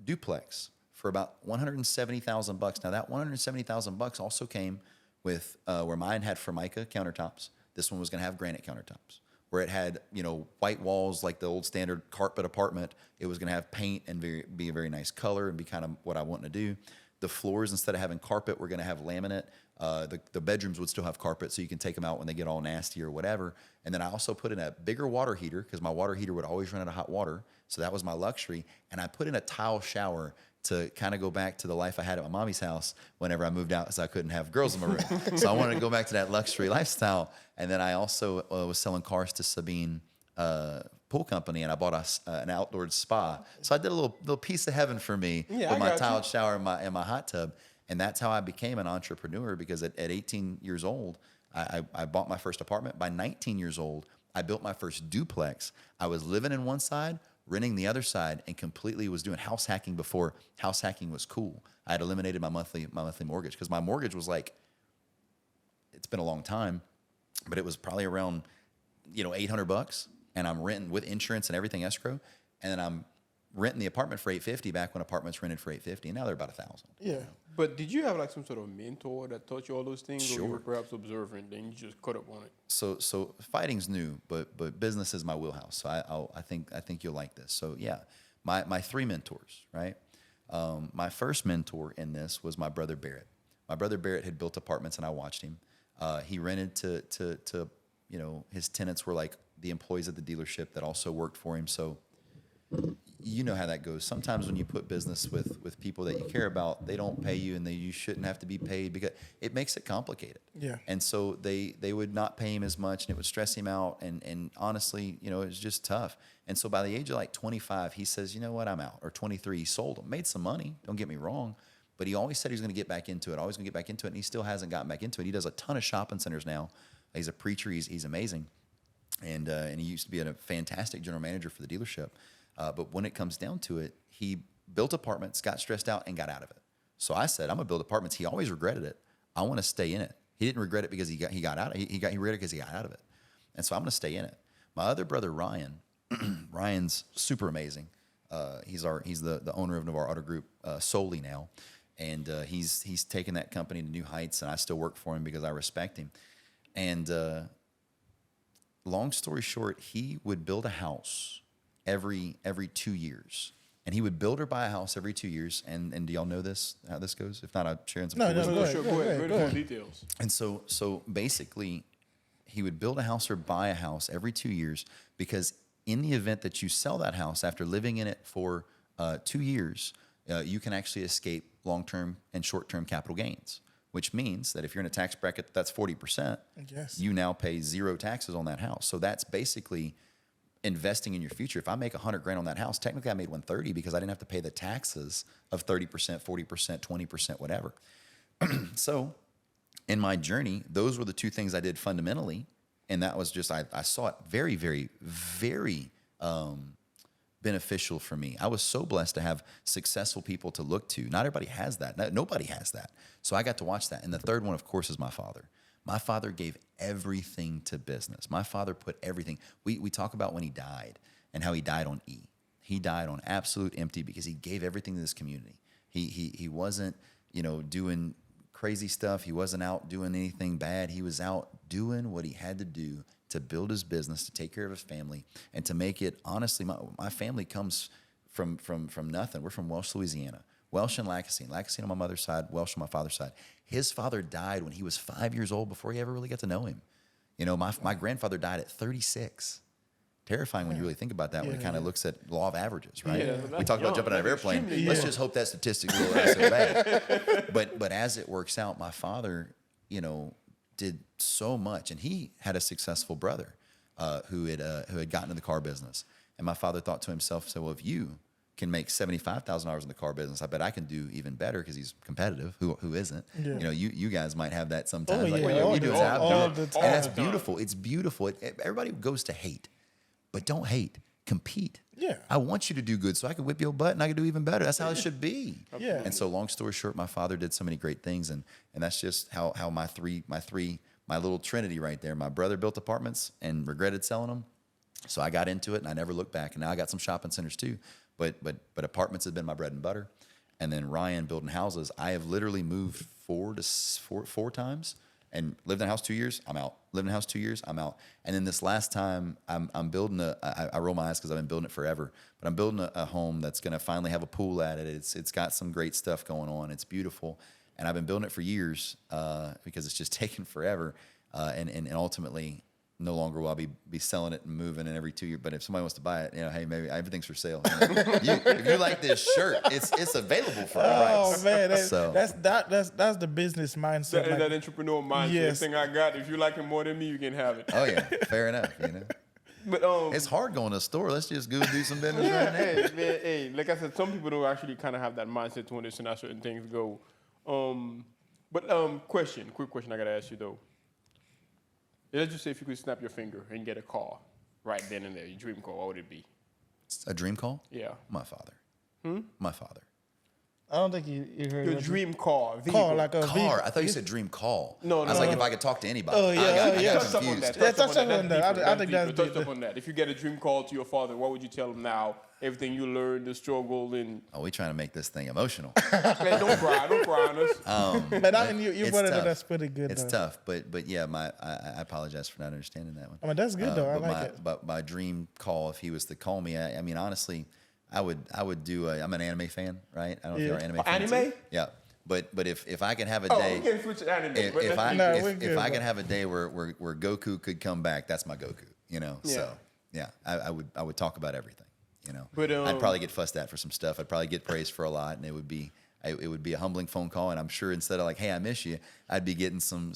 duplex for about $170,000. Now that $170,000 also came with where mine had Formica countertops. This one was going to have granite countertops. Where it had white walls like the old standard carpet apartment, it was going to have paint and be a very nice color and be kind of what I want to do. The floors, instead of having carpet, we're going to have laminate. The bedrooms would still have carpet, so you can take them out when they get all nasty or whatever. And then I also put in a bigger water heater because my water heater would always run out of hot water. So that was my luxury. And I put in a tile shower to kind of go back to the life I had at my mommy's house whenever I moved out, because I couldn't have girls in my room. So I wanted to go back to that luxury lifestyle. And then I also was selling cars to Sabine Pool Company, and I bought an outdoor spa. So I did a little piece of heaven for me with my tiled shower and my hot tub. And that's how I became an entrepreneur, because at 18 years old, I bought my first apartment. By 19 years old, I built my first duplex. I was living in one side, renting the other side, and completely was doing house hacking before house hacking was cool. I had eliminated my monthly mortgage, because my mortgage was like, it's been a long time, but it was probably around, $800, and I'm renting with insurance and everything, escrow, and then I'm renting the apartment for $850 back when apartments rented for $850, and now they're about $1,000. Yeah. But did you have like some sort of mentor that taught you all those things, Sure. or you were perhaps observant, then you just caught up on it? So fighting's new, but business is my wheelhouse. So I think you'll like this. So yeah, my 3 mentors, right? My first mentor in this was my brother Barrett. My brother Barrett had built apartments, and I watched him. He rented to his tenants were like the employees at the dealership that also worked for him. So you know how that goes. Sometimes when you put business with people that you care about, they don't pay you, and you shouldn't have to be paid, because it makes it complicated. Yeah. And so they would not pay him as much, and it would stress him out. And honestly, it was just tough. And so by the age of like 25, he says, you know what, I'm out. Or 23, he sold them, made some money. Don't get me wrong. But he always said he was going to get back into it, and he still hasn't gotten back into it. He does a ton of shopping centers now. He's a preacher. He's amazing. And he used to be a fantastic general manager for the dealership. But when it comes down to it, he built apartments, got stressed out, and got out of it. So I said, I'm going to build apartments. He always regretted it. I want to stay in it. He didn't regret it because he got out. He regretted it because he got out of it. And so I'm going to stay in it. My other brother, Ryan, Ryan's super amazing. He's the owner of Navarre Auto Group solely now. And he's taken that company to new heights, and I still work for him because I respect him. And long story short, he would build a house every 2 years. And he would build or buy a house every 2 years. And do y'all know this, how this goes? If not, I'm sharing some cool wisdom. Go ahead, Sure, go go ahead, ahead. go Go ahead. into details. And so basically, he would build a house or buy a house every 2 years, because in the event that you sell that house after living in it for 2 years, you can actually escape long-term and short-term capital gains, which means that if you're in a tax bracket that's 40%, Yes. you now pay 0 taxes on that house. So that's basically investing in your future. If I make $100,000 on that house, technically I made 130 because I didn't have to pay the taxes of 30%, 40%, 20%, whatever. So in my journey, those were the 2 things I did fundamentally. And that was just, I saw it very, very, very beneficial for me. I was so blessed to have successful people to look to. Not everybody has that. Nobody has that. So I got to watch that. And the third one, of course, is my father. My father gave everything to business. My father put everything. We talk about when he died and how he died on E. He died on absolute empty because he gave everything to this community. He wasn't, doing crazy stuff. He wasn't out doing anything bad. He was out doing what he had to do to build his business, to take care of his family, and to make it, honestly, my family comes from nothing. We're from Welsh, Louisiana. Welsh and Lacassine. Lacassine on my mother's side, Welsh on my father's side. His father died when he was 5 years old before he ever really got to know him. My grandfather died at 36. Terrifying when you really think about that, when it kind of looks at law of averages, right? Yeah, We talk about jumping out of an airplane. extremely Let's young. just hope that statistic will rise so bad. But as it works out, my father, did so much, and he had a successful brother who had gotten in the car business. And my father thought to himself, so, well, if you can make $75,000 in the car business, I bet I can do even better, because he's competitive. Who isn't? Yeah. You guys might have that sometimes. Oh, like, yeah, well, all you do the is time. outdo All it. the And time. that's beautiful. It's beautiful. Everybody goes to hate, but don't hate. Compete. Yeah. I want you to do good so I can whip your butt and I can do even better. That's how it should be. Yeah. And so, long story short, my father did so many great things, and that's just how my little trinity right there. My brother built apartments and regretted selling them, so I got into it and I never looked back. And now I got some shopping centers too, but apartments have been my bread and butter. And then Ryan building houses. I have literally moved four times and lived in a house 2 years. I'm out. Lived in a house 2 years. I'm out. And then this last time, I'm building I roll my eyes because I've been building it forever. But I'm building a home that's going to finally have a pool at it. It's got some great stuff going on. It's beautiful. And I've been building it for years because it's just taken forever. And ultimately, no longer will I be selling it and moving in every 2 years. But if somebody wants to buy it, hey, maybe everything's for sale. If you like this shirt, it's available for a price. Oh man, So- that's the business mindset. That, like- that entrepreneur mindset. Yes. Everything I got, if you like it more than me, you can have it. Oh yeah, fair enough. But It's hard going to a store. Let's just go do some business yeah, right now. hey, man, hey, like I said, some people don't actually kind of have that mindset to understand how certain things go. Quick question I gotta ask you though. Let's just say if you could snap your finger and get a car right then and there, your dream car, what would it be? A dream call? Yeah. My father. My father. I don't think you heard Your what dream car, vehicle. car like a Car. vehicle. I thought you said dream call. No, I was no, like, no. if I could talk to anybody. Oh, yeah, I yeah. got Touch up on confused. that. touch up on that. I think that's Touch deeper. up on that. If you get a dream call to your father, what would you tell him now? Everything you learned, the struggle, and Oh, we trying to make this thing emotional. man, don't cry on us. But I mean, you It's brought it tough. up. That's pretty good. It's though. tough, but yeah, I apologize for not understanding that one. I mean, that's good though. I but like it. But my dream call, if he was to call me, I mean, honestly, I would do. I'm an anime fan, right? I don't know if you're an anime fan. Anime? too. Yeah, but if I could have a Oh, day, we can switch to anime. if, but if let's I be- No, if, we're if good, I bro. could have a day where Goku could come back, that's my Goku. So Yeah. yeah, I would talk about everything. But, I'd probably get fussed at for some stuff. I'd probably get praised for a lot, and it would be a humbling phone call. And I'm sure instead of like, "Hey, I miss you," I'd be getting some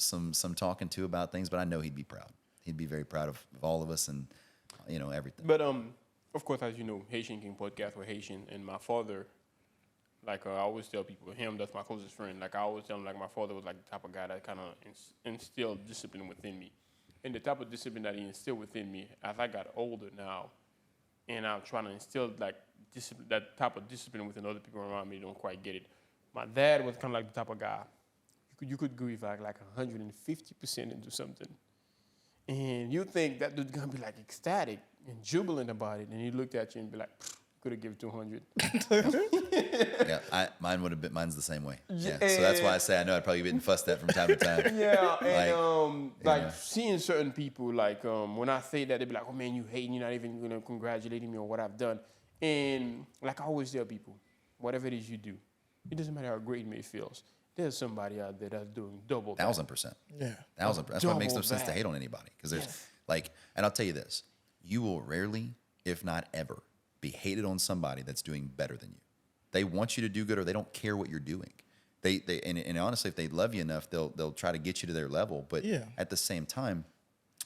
talking to about things. But I know he'd be proud. He'd be very proud of all of us and everything. But of course, as you know, Haitian King Podcast, we're Haitian, and my father, like I always tell people, that's my closest friend. Like I always tell him, like my father was like the type of guy that kind of instilled discipline within me, and the type of discipline that he instilled within me as I got older now, and I'm trying to instill like discipline, that type of discipline within other people around me. Don't quite get it. My dad was kind of like the type of guy you could give like 150% into something. And you think that dude's gonna be like ecstatic and jubilant about it, and he looked at you and be like, "Could have given 200." Yeah, mine's the same way. Yeah, so that's why I say I know I'd probably be getting fussed at from time to time. Yeah, Like, and seeing certain people, like when I say that, they be like, "Oh man, you hating? You're not even gonna congratulate me on what I've done." And like I always tell people, whatever it is you do, it doesn't matter how great it may feel. There's somebody out there that's doing double. that. 1,000%. Yeah. 1,000%. That's why it makes no Double sense to that. hate on anybody because there's and I'll tell you this: you will rarely, if not ever, be hated on somebody that's doing better than you. They want you to do good, or they don't care what you're doing. And honestly, if they love you enough, they'll try to get you to their level. But at the same time,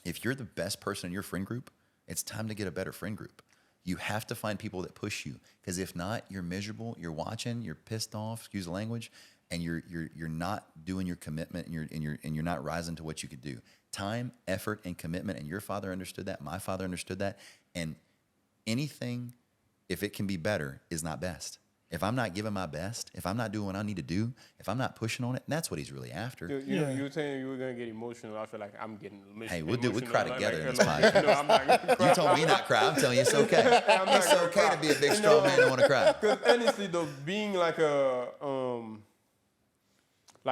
if you're the best person in your friend group, it's time to get a better friend group. You have to find people that push you, because if not, you're miserable. You're watching. You're pissed off. Excuse the language. And you're not doing your commitment, and you're not rising to what you could do. Time, effort, and commitment. And your father understood that. My father understood that. And anything, if it can be better, is not best. If I'm not giving my best, if I'm not doing what I need to do, if I'm not pushing on it, that's what he's really after. You were saying you were gonna get emotional. I feel like I'm getting emotional. Hey, we cry Like, together in like, this like, podcast. No, I'm not gonna cry. You told me not cry. I'm telling you it's okay. I'm not It's gonna okay cry. to be a big, strong man and want to cry. Because honestly, though, being like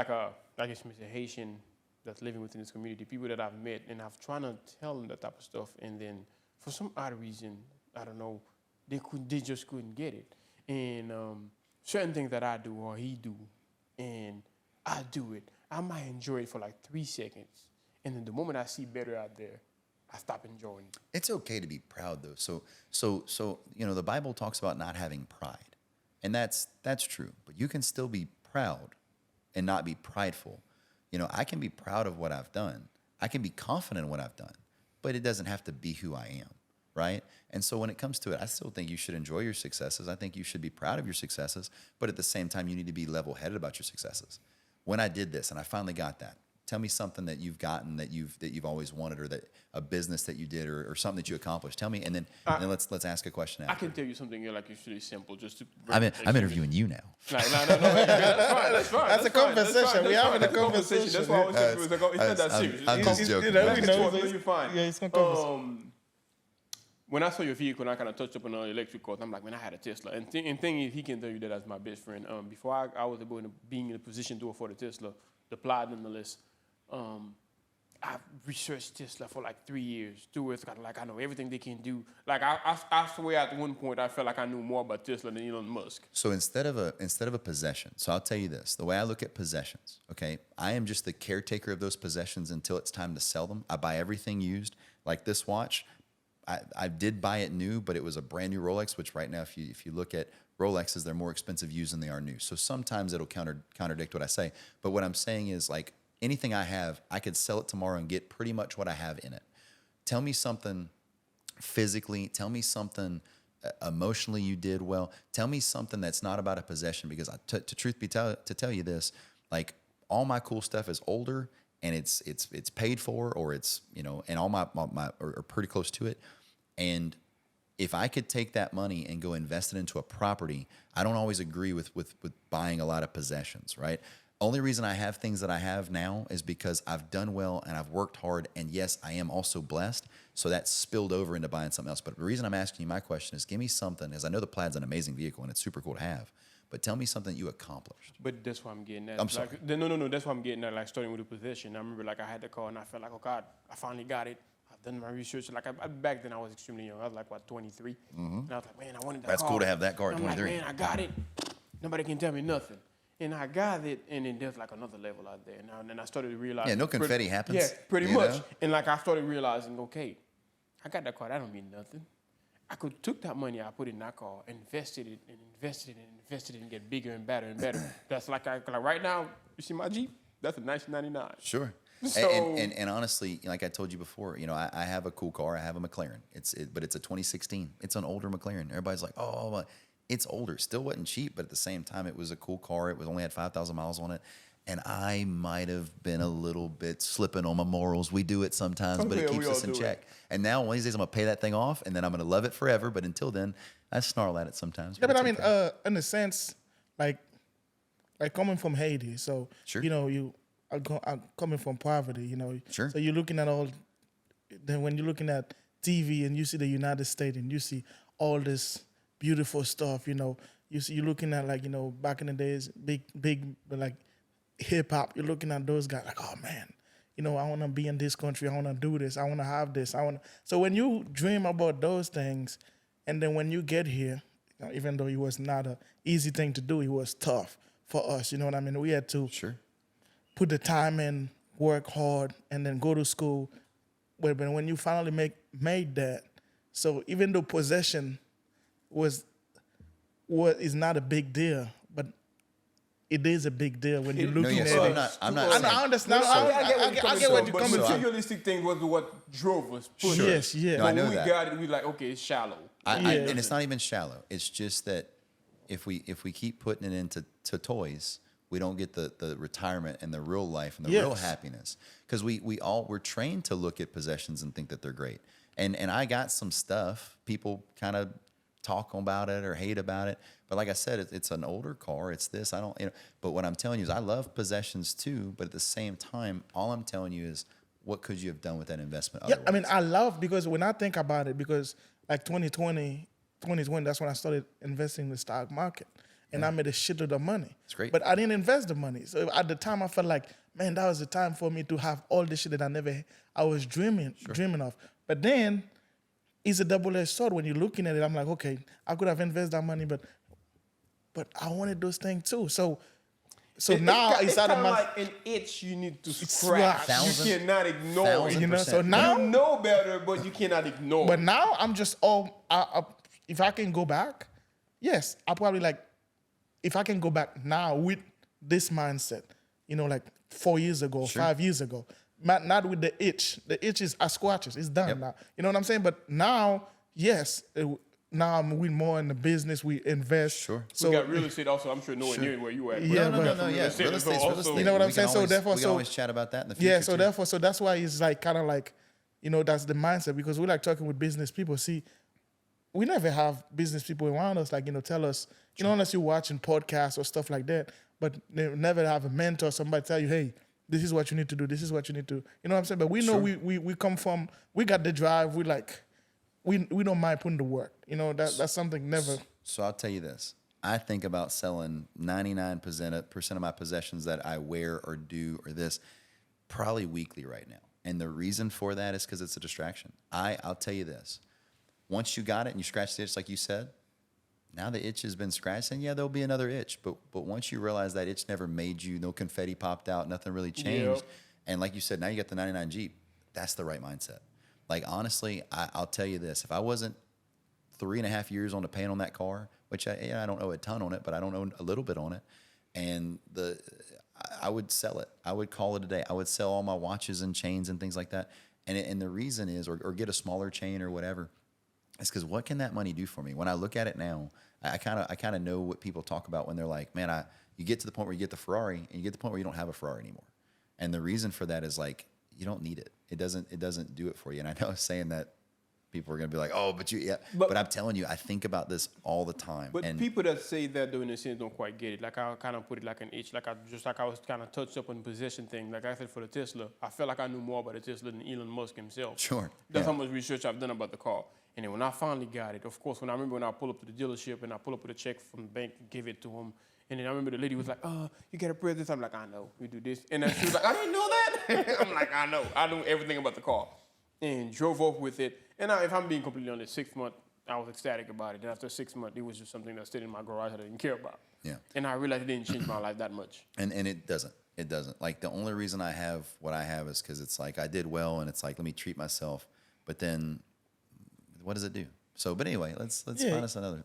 I guess you say Haitian that's living within this community, people that I've met, and I've trying to tell them that type of stuff, and then for some odd reason, I don't know, they just couldn't get it. And certain things that I do or he do, and I do it, I might enjoy it for like 3 seconds, and then the moment I see better out there, I stop enjoying it. It's okay to be proud, though. So the Bible talks about not having pride, and that's true. But you can still be proud and not be prideful. I can be proud of what I've done. I can be confident in what I've done, but it doesn't have to be who I am, right? And so when it comes to it, I still think you should enjoy your successes. I think you should be proud of your successes, but at the same time, you need to be level-headed about your successes. When I did this and I finally got that, tell me something that you've gotten that you've always wanted, or that a business that you did, or something that you accomplished. Tell me, and then let's ask a question I after. can tell you something here, like it's really simple, just to. I'm interviewing you now. No, that's fine. That's a conversation. We're having a conversation. That's why I was saying it's not that serious. I'm just joking. We know. You're fine. Yeah, it's not conversation. When I saw your vehicle and I kind of touched up on the electric cars, I'm like, man, I had a Tesla. And thing is, he can tell you that as my best friend. Before I was able to being in a position to afford a Tesla, the platinum-less, I've researched Tesla for like 3 years. I know everything they can do. Like I swear at one point I felt like I knew more about Tesla than Elon Musk. So instead of a possession, so I'll tell you this: the way I look at possessions, okay, I am just the caretaker of those possessions until it's time to sell them. I buy everything used, like this watch. I did buy it new, but it was a brand new Rolex, which right now, if you look at Rolexes, they're more expensive used than they are new. So sometimes it'll contradict what I say. But what I'm saying is, like, anything I have, I could sell it tomorrow and get pretty much what I have in it. Tell me something physically. Tell me something emotionally you did well. Tell me something that's not about a possession, because to tell you this, Like all my cool stuff is older and it's paid for, or it's, you know, and all my are pretty close to it. And if I could take that money and go invest it into a property, I don't always agree with buying a lot of possessions, right? Only reason I have things that I have now is because I've done well and I've worked hard. And yes, I am also blessed. So that spilled over into buying something else. But the reason I'm asking you my question is, give me something, as I know the Plaid's an amazing vehicle and it's super cool to have, but tell me something you accomplished. But that's what I'm getting at. I'm sorry. No. That's what I'm getting at. Like starting with the possession. I remember like I had the car and I felt like, oh God, I finally got it. I've done my research. Like back then I was extremely young. I was like, what, 23? And I was like, man, I wanted that That's car. cool to have that car at And I'm 23. like, man, I got it. Nobody can tell me nothing. And I got it, and then there's like another level out there. Now, and then I started to realize. Yeah, no confetti happens. Yeah, pretty you much. know? And like I started realizing, okay, I got that car. That don't mean nothing. I could took that money I put in that car, invested it, and get bigger and better and better. That's like right now. You see my Jeep? That's a 1999. Sure. So- and honestly, like I told you before, you know, I have a cool car. I have a McLaren. But it's a 2016. It's an older McLaren. Everybody's like, oh, it's older. Still wasn't cheap, but at the same time, it was a cool car. It was only had 5,000 miles on it. And I might have been a little bit slipping on my morals. We do it sometimes, but it Yeah, we keeps all us in do check. And now one of these days I'm going to pay that thing off, and then I'm going to love it forever. But until then, I snarl at it sometimes. Yeah, but I it's mean, okay. in a sense, like coming from Haiti, so Sure. you know, you are coming from poverty, you know. Sure. So you're looking at all. Then when you're looking at TV and you see the United States and you see all this beautiful stuff, you know, you're looking at like, you know, back in the days, big like hip hop. You're looking at those guys like, oh man, you know, I want to be in this country. I want to do this. I want to have this. So when you dream about those things, and then when you get here, you know, even though it was not an easy thing to do, it was tough for us. You know what I mean? We had to Sure. put the time in, work hard, and then go to school. But when you finally made that, so even though possession is not a big deal, but it is a big deal when you're looking yes, at I'm it. not. I'm not. I saying- understand. No, I get what you're coming But the from. materialistic thing was what drove us. Push Yes, us. yeah. No, I When know we that. got it, we like, okay, it's shallow. And it's not even shallow. It's just that if we keep putting it into toys, we don't get the retirement and the real life and the real Yes. happiness. Because we're trained to look at possessions and think that they're great. And I got some stuff. People kind of talk about it or hate about it. But like I said, it's an older car. It's this. I don't, you know. But what I'm telling you is I love possessions too. But at the same time, all I'm telling you is what could you have done with that investment Yeah, otherwise? I mean, I love, because when I think about it, because like 2020, that's when I started investing in the stock market. And I made a shitload of money. It's great. But I didn't invest the money. So at the time, I felt like, man, that was the time for me to have all this shit that I was dreaming of. But then it's a double-edged sword when you're looking at it. I'm like, okay, I could have invested that money, but I wanted those things too. So now it's out of kinda my... like an itch you need to scratch. Thousand- You cannot ignore it. You know, so 1000%. now... You know better, but you cannot ignore But it. now I'm just if I can go back, yes, I'll probably like, if I can go back now with this mindset, you know, like 4 years ago, 5 years ago, not with the itch. The itch is I scratches. It's done Yep. now. You know what I'm saying? But now, yes, now I'm with more in the business. We invest. Sure. So We got real estate also. I'm sure nowhere near where you at. Yeah, No, but- yeah. Real estate's real estate. You know what I'm We saying? can So always- therefore, we can always chat about that in the future. yeah, so too. therefore, so that's why it's like kind of like, you know, that's the mindset, because we like talking with business people. See, we never have business people around us, like, you know, tell us, you know, unless you're watching podcasts or stuff like that, but they never have a mentor, somebody tell you, hey, this is what you need to do, this is what you need to, you know what I'm saying? But we know we come from, we got the drive, we like, we don't mind putting the work, you know, that's something never. So I'll tell you this. I think about selling 99% of my possessions that I wear or do or this probably weekly right now. And the reason for that is because it's a distraction. I'll tell you this. Once you got it and you scratch the itch, like you said, now the itch has been scratched, and yeah, there'll be another itch. But once you realize that itch never made you, no confetti popped out, nothing really changed. Yep. And like you said, now you got the 99 Jeep. That's the right mindset. Like, honestly, I'll tell you this. If I wasn't 3.5 years on the paint on that car, which I don't owe a ton on it, but I don't owe a little bit on it, and I would sell it. I would call it a day. I would sell all my watches and chains and things like that. And the reason is, or get a smaller chain or whatever, is because what can that money do for me? When I look at it now, I kind of know what people talk about when they're like, man, you get to the point where you get the Ferrari, and you get to the point where you don't have a Ferrari anymore. And the reason for that is like you don't need it. It doesn't do it for you. And I know saying that people are gonna be like, oh, but I'm telling you, I think about this all the time. But and people that say that though in a sense don't quite get it. Like I kind of put it like an itch. Like I was kind of touched up on the possession thing. Like I said for the Tesla, I felt like I knew more about the Tesla than Elon Musk himself. Sure. That's how much research I've done about the car. And then when I finally got it, of course, when I pull up to the dealership and I pull up with a check from the bank, give it to him. And then I remember the lady was like, oh, you got to press this. I'm like, I know, we do this. And then she was like, I didn't know that. I'm like, I know. I knew everything about the car. And drove off with it. And if I'm being completely honest, 6 months, I was ecstatic about it. And after 6 months, it was just something that stayed in my garage that I didn't care about. Yeah. And I realized it didn't change my life that much. And it doesn't. It doesn't. Like the only reason I have what I have is because it's like I did well, and it's like let me treat myself. But then, what does it do? So, but anyway, let's find us another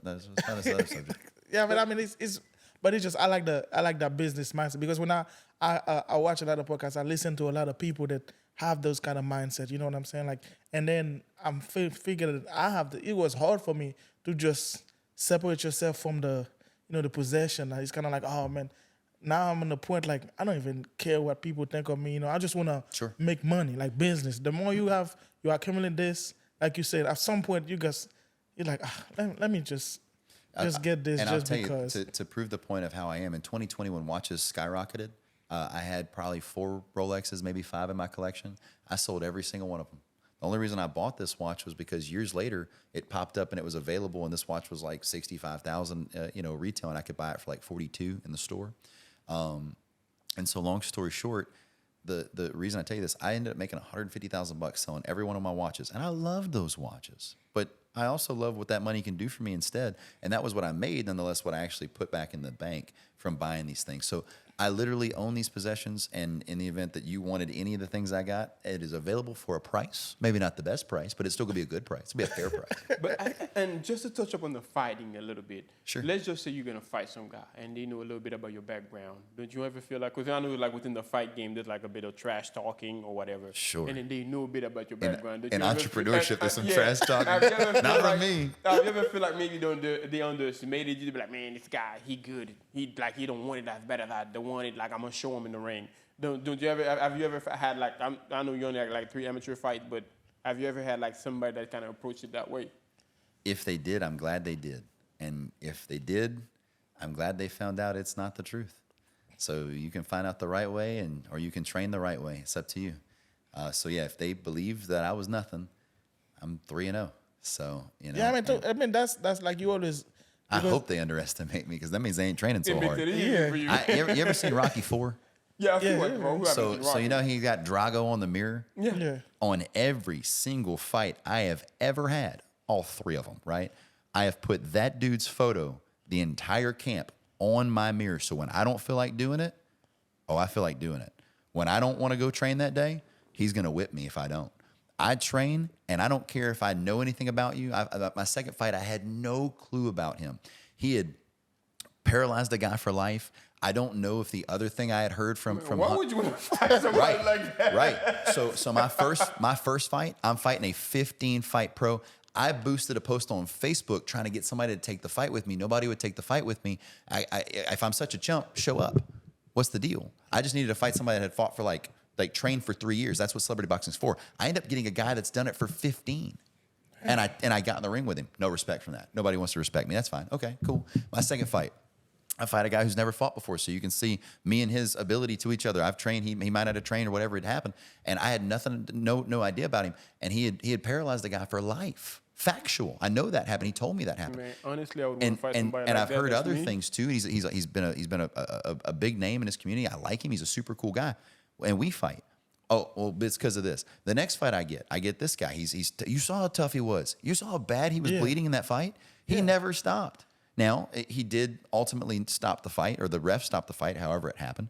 subject. Yeah, but I mean, but it's just I like that business mindset because when I watch a lot of podcasts, I listen to a lot of people that have those kind of mindset. You know what I'm saying? Like, and then I'm figuring that it was hard for me to just separate yourself from the possession. Like, it's kind of like, oh man, now I'm on the point like I don't even care what people think of me. I just want to make money, like business. The more you accumulate this, like you said, at some point you're like, let me just get this. And just I'll tell because. you, to prove the point of how I am, in 2020 when watches skyrocketed, I had probably 4 Rolexes, maybe 5 in my collection. I sold every single one of them. The only reason I bought this watch was because years later it popped up and it was available, and this watch was like $65,000, retail, and I could buy it for like $42 in the store. And so, long story short, the reason I tell you this, I ended up making $150,000 selling every one of my watches, and I loved those watches, but I also love what that money can do for me instead. And that was what I made, nonetheless, what I actually put back in the bank from buying these things. So I literally own these possessions, and in the event that you wanted any of the things I got, it is available for a price. Maybe not the best price, but it's still going to be a good price. It'll be a fair price. And just to touch up on the fighting a little bit. Sure. Let's just say you're going to fight some guy, and they know a little bit about your background. Don't you ever feel like, because I know like within the fight game, there's like a bit of trash talking or whatever. Sure. And then they know a bit about your background. In entrepreneurship, there's some trash talking. Not from me. Have you ever feel like maybe they underestimated you? They be like, man, this guy, he good. He don't want it as bad as I don't want it. Like, I'm going to show him in the ring. Don't you ever, have you ever had like, I know you only had like 3 amateur fights, but have you ever had like somebody that kind of approached it that way? If they did, I'm glad they did. And if they did, I'm glad they found out it's not the truth. So you can find out the right way, or you can train the right way. It's up to you. So yeah, if they believed that I was nothing, I'm 3-0. So, Yeah, I mean that's like you always. I hope they underestimate me, because that means they ain't training so hard. It easy for you. You ever seen Rocky IV? Yeah, I feel like, yeah. bro. Who haven't seen So Rocky? he got Drago on the mirror? Yeah. On every single fight I have ever had, all 3 of them, right? I have put that dude's photo, the entire camp, on my mirror. So when I don't feel like doing it, I feel like doing it. When I don't want to go train that day, he's going to whip me if I don't. I train, and I don't care if I know anything about you. My second fight, I had no clue about him. He had paralyzed a guy for life. I don't know if the other thing I had heard from Why would you want to fight somebody like that? Right. So my first fight, I'm fighting a 15-fight pro. I boosted a post on Facebook trying to get somebody to take the fight with me. Nobody would take the fight with me. If I'm such a chump, show up. What's the deal? I just needed to fight somebody that had fought for like trained for 3 years. That's what celebrity boxing's for. I end up getting a guy that's done it for 15. And I got in the ring with him. No respect from that. Nobody wants to respect me. That's fine. Okay, cool. My second fight, I fight a guy who's never fought before, so you can see me and his ability to each other. I've trained. He might not have trained or whatever had happened, and I had no idea about him. And he had paralyzed a guy for life. Factual. I know that happened. He told me that happened. Man, honestly, I would want to fight somebody and like I've that. heard That's other me. things too. He's been a big name in his community. I like him. He's a super cool guy, and we fight. Oh, well, it's because of this. The next fight I get this guy. You saw how tough he was. You saw how bad he was bleeding in that fight. He never stopped. Now, he did ultimately stop the fight, or the ref stopped the fight, however it happened.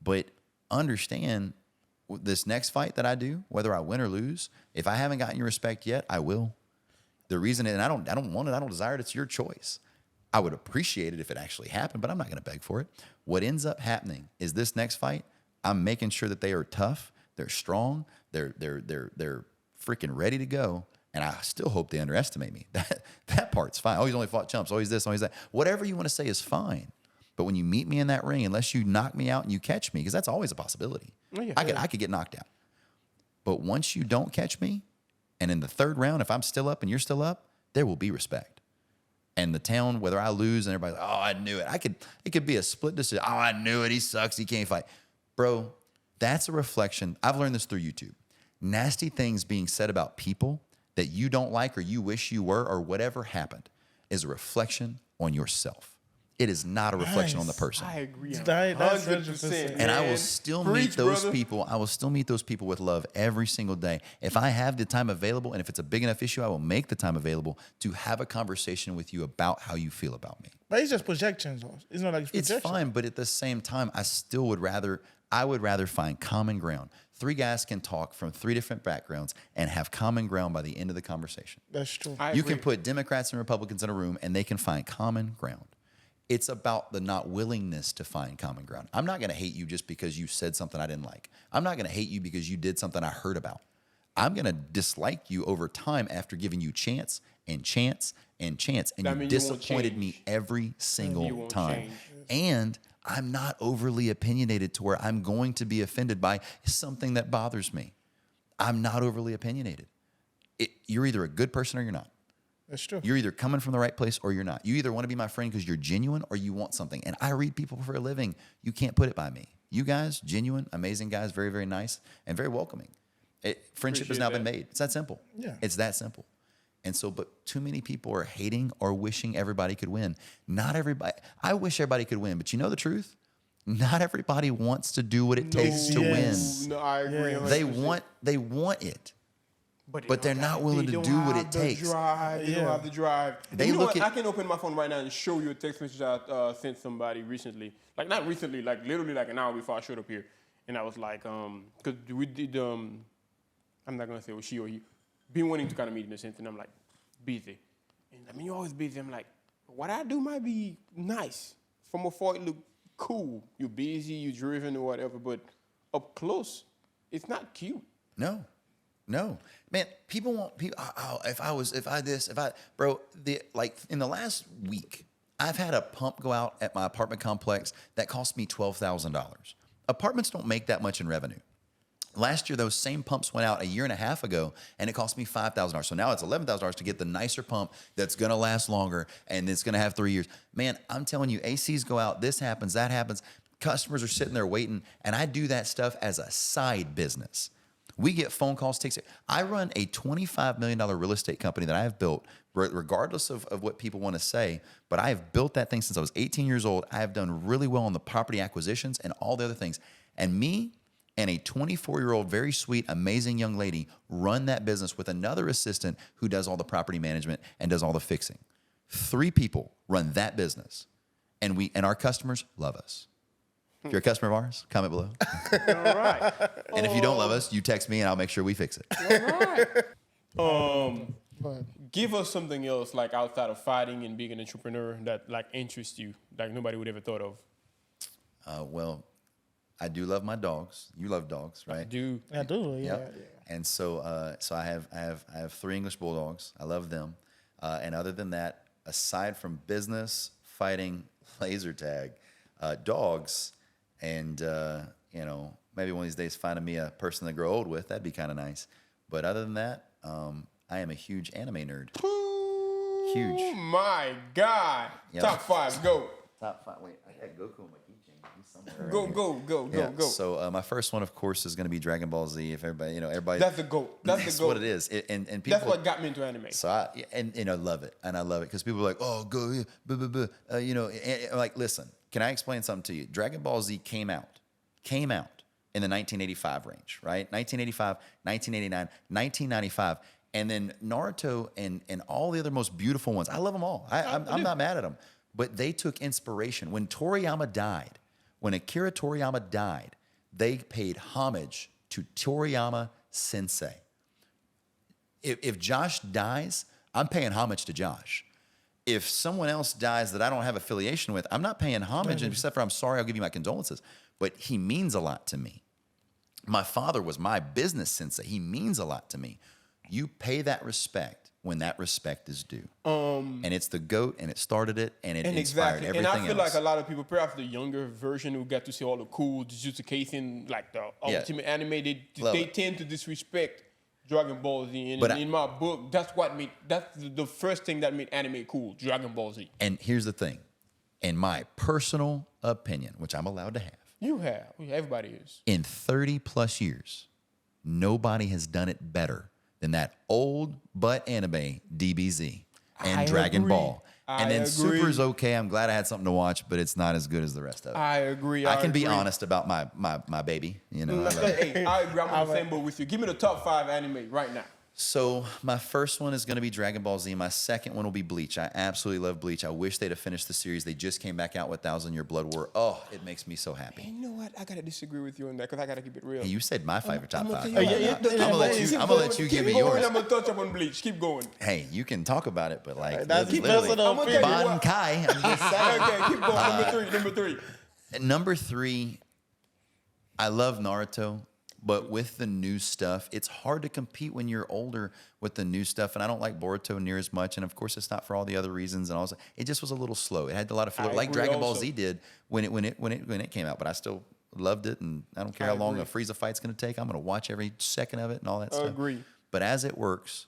But understand, this next fight that I do, whether I win or lose, if I haven't gotten your respect yet, I will. The reason, and I don't want it, I don't desire it, it's your choice. I would appreciate it if it actually happened, but I'm not going to beg for it. What ends up happening is this next fight, I'm making sure that they are tough, they're strong, they're freaking ready to go. And I still hope they underestimate me. That part's fine. Oh, he's only fought chumps. Oh, he's this, oh, he's that. Whatever you want to say is fine. But when you meet me in that ring, unless you knock me out and you catch me, because that's always a possibility. Oh, yeah. I could get knocked out. But once you don't catch me, and in the third round, if I'm still up and you're still up, there will be respect. And the town, whether I lose and everybody's like, oh, I knew it. It could be a split decision. Oh, I knew it. He sucks. He can't fight. Bro, that's a reflection. I've learned this through YouTube. Nasty things being said about people that you don't like or you wish you were or whatever happened is a reflection on yourself. It is not a reflection on the person. I agree. That's 100%. And I will still meet those people. I will still meet those people with love every single day. If I have the time available and if it's a big enough issue, I will make the time available to have a conversation with you about how you feel about me. But it's just projections. It's not like it's projection. It's fine, but at the same time, I would rather find common ground. 3 guys can talk from 3 different backgrounds and have common ground by the end of the conversation. That's true. You can put Democrats and Republicans in a room and they can find common ground. It's about the not willingness to find common ground. I'm not going to hate you just because you said something I didn't like. I'm not going to hate you because you did something I heard about. I'm going to dislike you over time after giving you chance and chance and chance. And you disappointed me every single time. And I'm not overly opinionated to where I'm going to be offended by something that bothers me. I'm not overly opinionated. You're either a good person or you're not. That's true. You're either coming from the right place or you're not. You either want to be my friend because you're genuine or you want something. And I read people for a living. You can't put it by me. You guys, genuine, amazing guys, very, very nice and very welcoming. Friendship has now been made. It's that simple. Yeah. It's that simple. And so, but too many people are hating or wishing everybody could win. Not everybody. I wish everybody could win, but you know the truth? Not everybody wants to do what it takes to win. No, I agree. Yeah. 100%. They want it. But they're not willing to do what it takes. They don't have the drive. They you know look what? at- I can open my phone right now and show you a text message I sent somebody recently. Like, not recently, like literally like an hour before I showed up here. And I was like, because we did, I'm not going to say it was she or he, been wanting to kind of meet in a sense. And I'm like, busy. And I mean, you're always busy. I'm like, what I do might be nice. From afar, it look cool. You're busy, you're driven or whatever. But up close, it's not cute. No, man. People want people. Bro. Like in the last week, I've had a pump go out at my apartment complex that cost me $12,000. Apartments don't make that much in revenue. Last year, those same pumps went out a year and a half ago, and it cost me $5,000. So now it's $11,000 to get the nicer pump that's going to last longer, and it's going to have 3 years. Man, I'm telling you, ACs go out, this happens, that happens. Customers are sitting there waiting, and I do that stuff as a side business. We get phone calls. I run a $25 million real estate company that I have built, regardless of what people want to say, but I have built that thing since I was 18 years old. I have done really well on the property acquisitions and all the other things. And me and a 24-year-old, very sweet, amazing young lady run that business with another assistant who does all the property management and does all the fixing. 3 people run that business, and our customers love us. If you're a customer of ours, comment below. All right. And if you don't love us, you text me and I'll make sure we fix it. All right. Give us something else, like outside of fighting and being an entrepreneur, that like interests you, like nobody would ever thought of. Well, I do love my dogs. You love dogs, right? I do. Yeah. Yep. And so I have 3 English bulldogs. I love them. And other than that, aside from business, fighting, laser tag, dogs, and maybe one of these days finding me a person to grow old with, that'd be kind of nice. But other than that, I am a huge anime nerd. Huge. Oh my God. Yep. Top 5, go. Top 5. Wait, I had Goku on my keychain. He's somewhere. Go. So my first one, of course, is going to be Dragon Ball Z. If everybody, That's the GOAT. That's the GOAT. what it is. And people. That's what got me into anime. So I love it, and I love it because people are like, oh, go, like, listen, can I explain something to you? Dragon Ball Z came out in the 1985 range, right? 1985, 1989, 1995. And then Naruto and all the other most beautiful ones. I love them all. I'm not mad at them. But they took inspiration. When Akira Toriyama died, they paid homage to Toriyama Sensei. If Josh dies, I'm paying homage to Josh. If someone else dies that I don't have affiliation with, I'm not paying homage, except for I'm sorry, I'll give you my condolences. But he means a lot to me. My father was my business sensei. He means a lot to me. You pay that respect when that respect is due. And it's the GOAT, and it started it, and it inspired everything else. And I feel like a lot of people, perhaps the younger version who got to see all the cool Jujutsu Kaisen, like the ultimate anime, they tend to disrespect Dragon Ball Z. And in my book, that's the first thing that made anime cool, Dragon Ball Z. And here's the thing. In my personal opinion, which I'm allowed to have. You have. Everybody is. In 30 plus years, nobody has done it better than that old butt anime DBZ and Dragon Ball. And then Super's okay. I'm glad I had something to watch, but it's not as good as the rest of it. I agree. I can be honest about my baby. You know. Hey, I agree. I'm on the same boat with you. Give me the top 5 anime right now. So my first one is going to be Dragon Ball Z. My second one will be Bleach. I absolutely love Bleach. I wish they'd have finished the series. They just came back out with 1,000 Year Blood War. Oh, it makes me so happy. You know what? I got to disagree with you on that because I got to keep it real. Hey, you said my favorite top 5. I'm gonna let you give me yours. I'm going to touch up on Bleach. Keep going. Hey, you can talk about it, but like That's literally personal opinion. Bankai. I'm just saying. Okay, keep going. Number three. Number 3, I love Naruto. But with the new stuff, it's hard to compete when you're older with the new stuff. And I don't like Boruto near as much. And of course, it's not for all the other reasons. And also, it just was a little slow. It had a lot of filler, like Dragon Ball Z did when it came out. But I still loved it, and I don't care how long a Frieza fight's going to take. I'm going to watch every second of it and all that stuff. Agree. But as it works,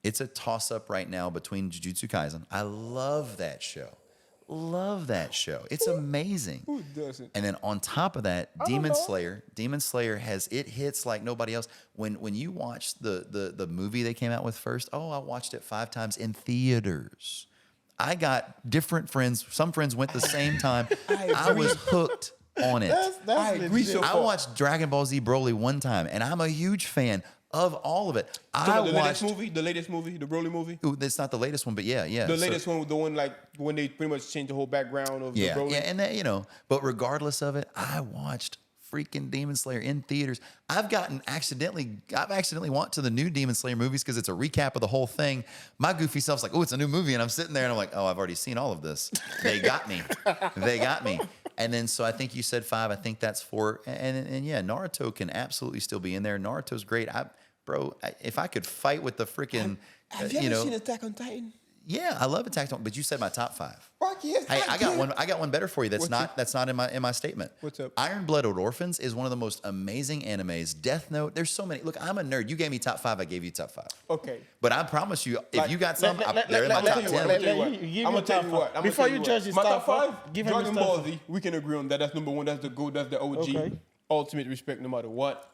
it's a toss up right now between Jujutsu Kaisen. I love that show. Love that show. It's amazing. Who doesn't? And then on top of that, Demon Slayer hits like nobody else. When you watch the movie they came out with first, I watched it 5 times in theaters. I got different friends. Some friends went the same time. I was hooked on it. I agree so far. I watched Dragon Ball Z Broly 1 time, and I'm a huge fan of all of it. The latest movie, the Broly movie. It's not the latest one, but yeah. The latest one, the one like when they pretty much changed the whole background of the Broly. Yeah, and that, but regardless of it, I watched freaking Demon Slayer in theaters. I've accidentally went to the new Demon Slayer movies because it's a recap of the whole thing. My goofy self's like, it's a new movie, and I'm sitting there and I'm like, I've already seen all of this. They got me. And then, so I think you said 5. I think that's 4. And yeah, Naruto can absolutely still be in there. Naruto's great. If I could fight with the freaking, have you ever seen Attack on Titan? Yeah, I love Attack on. But you said my top 5. Yes, hey, I got one better for you. That's not in my statement. What's up? Iron Blooded Orphans is one of the most amazing animes. Death Note. There's so many. Look, I'm a nerd. You gave me top 5. I gave you top 5. Okay. But I promise you, if you got some, they're in my top 10. I'm gonna tell you what. Before you judge his my top 5, give Dragon Ball Z. We can agree on that. That's number 1. That's the GOAT. That's the OG. Okay. Ultimate respect, no matter what.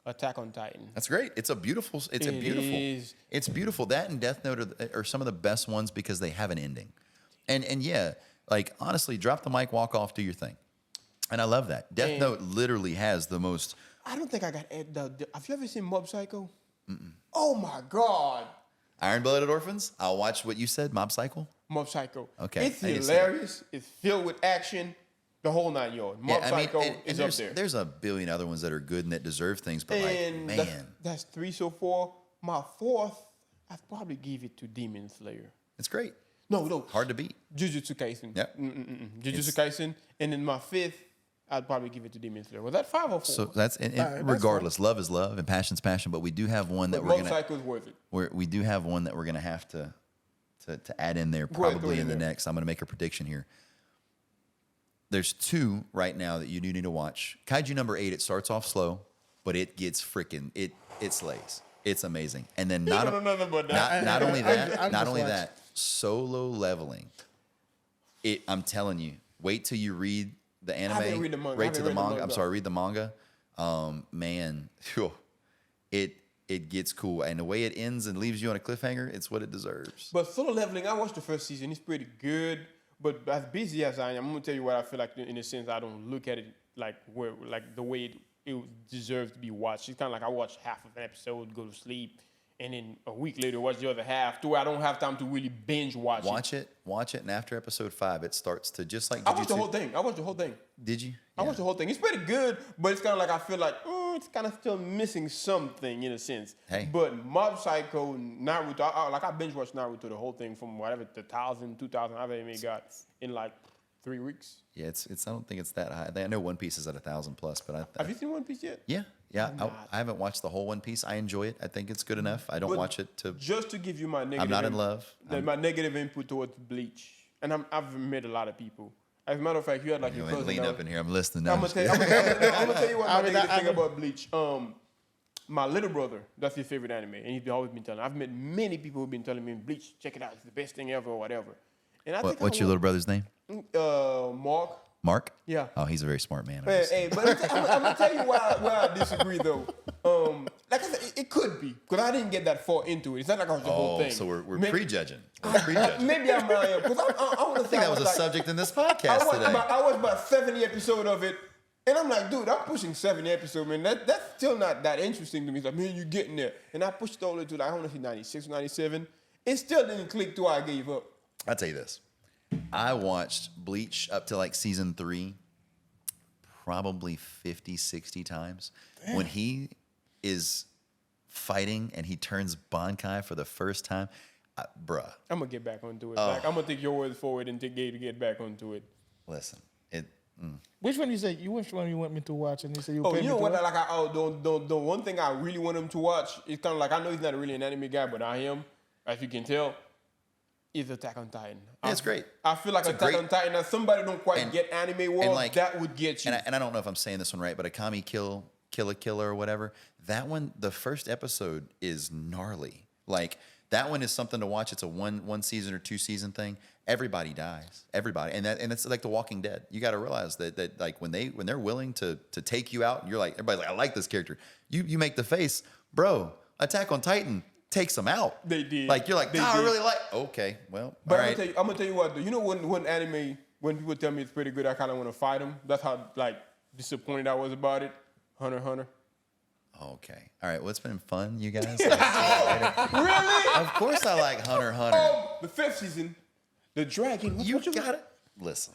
Attack on Titan. That's great. It's beautiful. It's beautiful. That and Death Note are some of the best ones because they have an ending. And yeah, like honestly, drop the mic, walk off, do your thing. And I love that. Death Note literally has the most. I don't think I got. Have you ever seen Mob Psycho? Mm-mm. Oh my God. Iron Blooded Orphans. I'll watch what you said. Mob Psycho. Mob Psycho. Okay. It's hilarious. It's filled with action. The whole 9 yards. Mob Psycho is up there. There's a billion other ones that are good and that deserve things, but that's 3 so far. My 4th, I'd probably give it to Demon Slayer. It's great. No. Hard to beat. Jujutsu Kaisen. Yep. Jujutsu Kaisen. And then my 5th, I'd probably give it to Demon Slayer. Was that 5 or 4? So that's regardless. Love is love and passion's passion. But we do have one that we're gonna. Mob Psycho is worth it. We do have one that we're gonna have to add in there probably in the next. I'm gonna make a prediction here. There's 2 right now that you do need to watch. Kaiju number 8. It starts off slow, but it gets freaking it slays. It's amazing. And then not only that, Solo Leveling. I'm telling you, wait till you read the anime. I didn't read the manga. Read the manga. Man, it gets cool. And the way it ends and leaves you on a cliffhanger, it's what it deserves. But Solo Leveling, I watched the first season. It's pretty good. But as busy as I am, I'm gonna tell you what I feel like. In a sense, I don't look at it like the way it deserves to be watched. It's kind of like I watch half of an episode, go to sleep, and then a week later watch the other half. To where I don't have time to really binge watch it. Watch it, and after episode 5, it starts to just like. I watched the whole thing. Did you? I watched the whole thing. It's pretty good, but it's kind of like I feel like it's kind of still missing something in a sense. Hey. But Mob Psycho, Naruto, I binge watched Naruto the whole thing from whatever 1,000, 2,000, however many got in like 3 weeks. Yeah, it's. I don't think it's that high. I know One Piece is at 1,000 plus, but have you seen One Piece yet? Yeah. Yeah, I haven't watched the whole One Piece. I enjoy it. I think it's good enough. I don't But watch it to. Just to give you my negative. I'm not in love. My negative input towards Bleach, and I've met a lot of people. As a matter of fact, you had like your cousin. Lean up in here. I'm listening. I'm gonna tell you what my negative thing about Bleach. My little brother, that's his favorite anime, and he's always been telling me. I've met many people who've been telling me, Bleach, check it out, it's the best thing ever, or whatever. And What's your little brother's name? Mark. Mark? Yeah. Oh, he's a very smart man. Hey, but I'm gonna tell you why I disagree though. Like I said, it could be because I didn't get that far into it. It's not like I was the whole thing. So we're prejudging. Prejudging. Maybe I am because I want to say that was a subject in this podcast today. I watched about 70 episodes of it, and I'm like, dude, I'm pushing 70 episodes, man. That's still not that interesting to me. It's like, man, you're getting there, and I pushed it all the way to like I want to say 96, 97. It still didn't click till I gave up. I'll tell you this. I watched Bleach up to like season 3 probably 50, 60 times. Damn. When he is fighting and he turns Bankai for the first time, bruh. I'm going to get back onto it. Like, I'm going to take your word for it and take Gabe to get back onto it. Listen, Which one you say? Which one you want me to watch? And you say you. You know what? Like, the one thing I really want him to watch is kind of like, I know he's not really an anime guy, but I am, as you can tell. Is Attack on Titan. It's great. I feel like Attack on Titan, if somebody don't quite get anime world, like, that would get you. And I don't know if I'm saying this one right, but Akami Kill or whatever, that one, the first episode is gnarly. Like, that one is something to watch. It's a one season or 2 season thing. Everybody dies. Everybody. And it's like The Walking Dead. You got to realize that like when they're willing to take you out, you're like, everybody's like, I like this character. You make the face, bro, Attack on Titan takes them out. They did. Like, you're like, I really like, okay, well, but all right. I'm going to tell you what, though. You know when anime, when people tell me it's pretty good, I kind of want to fight them. That's how, like, disappointed I was about it. Hunter x Hunter. Okay. All right. Well, it's been fun, you guys. Really? Of course I like Hunter x Hunter. Oh, the 5th season, the dragon. You got it. Listen.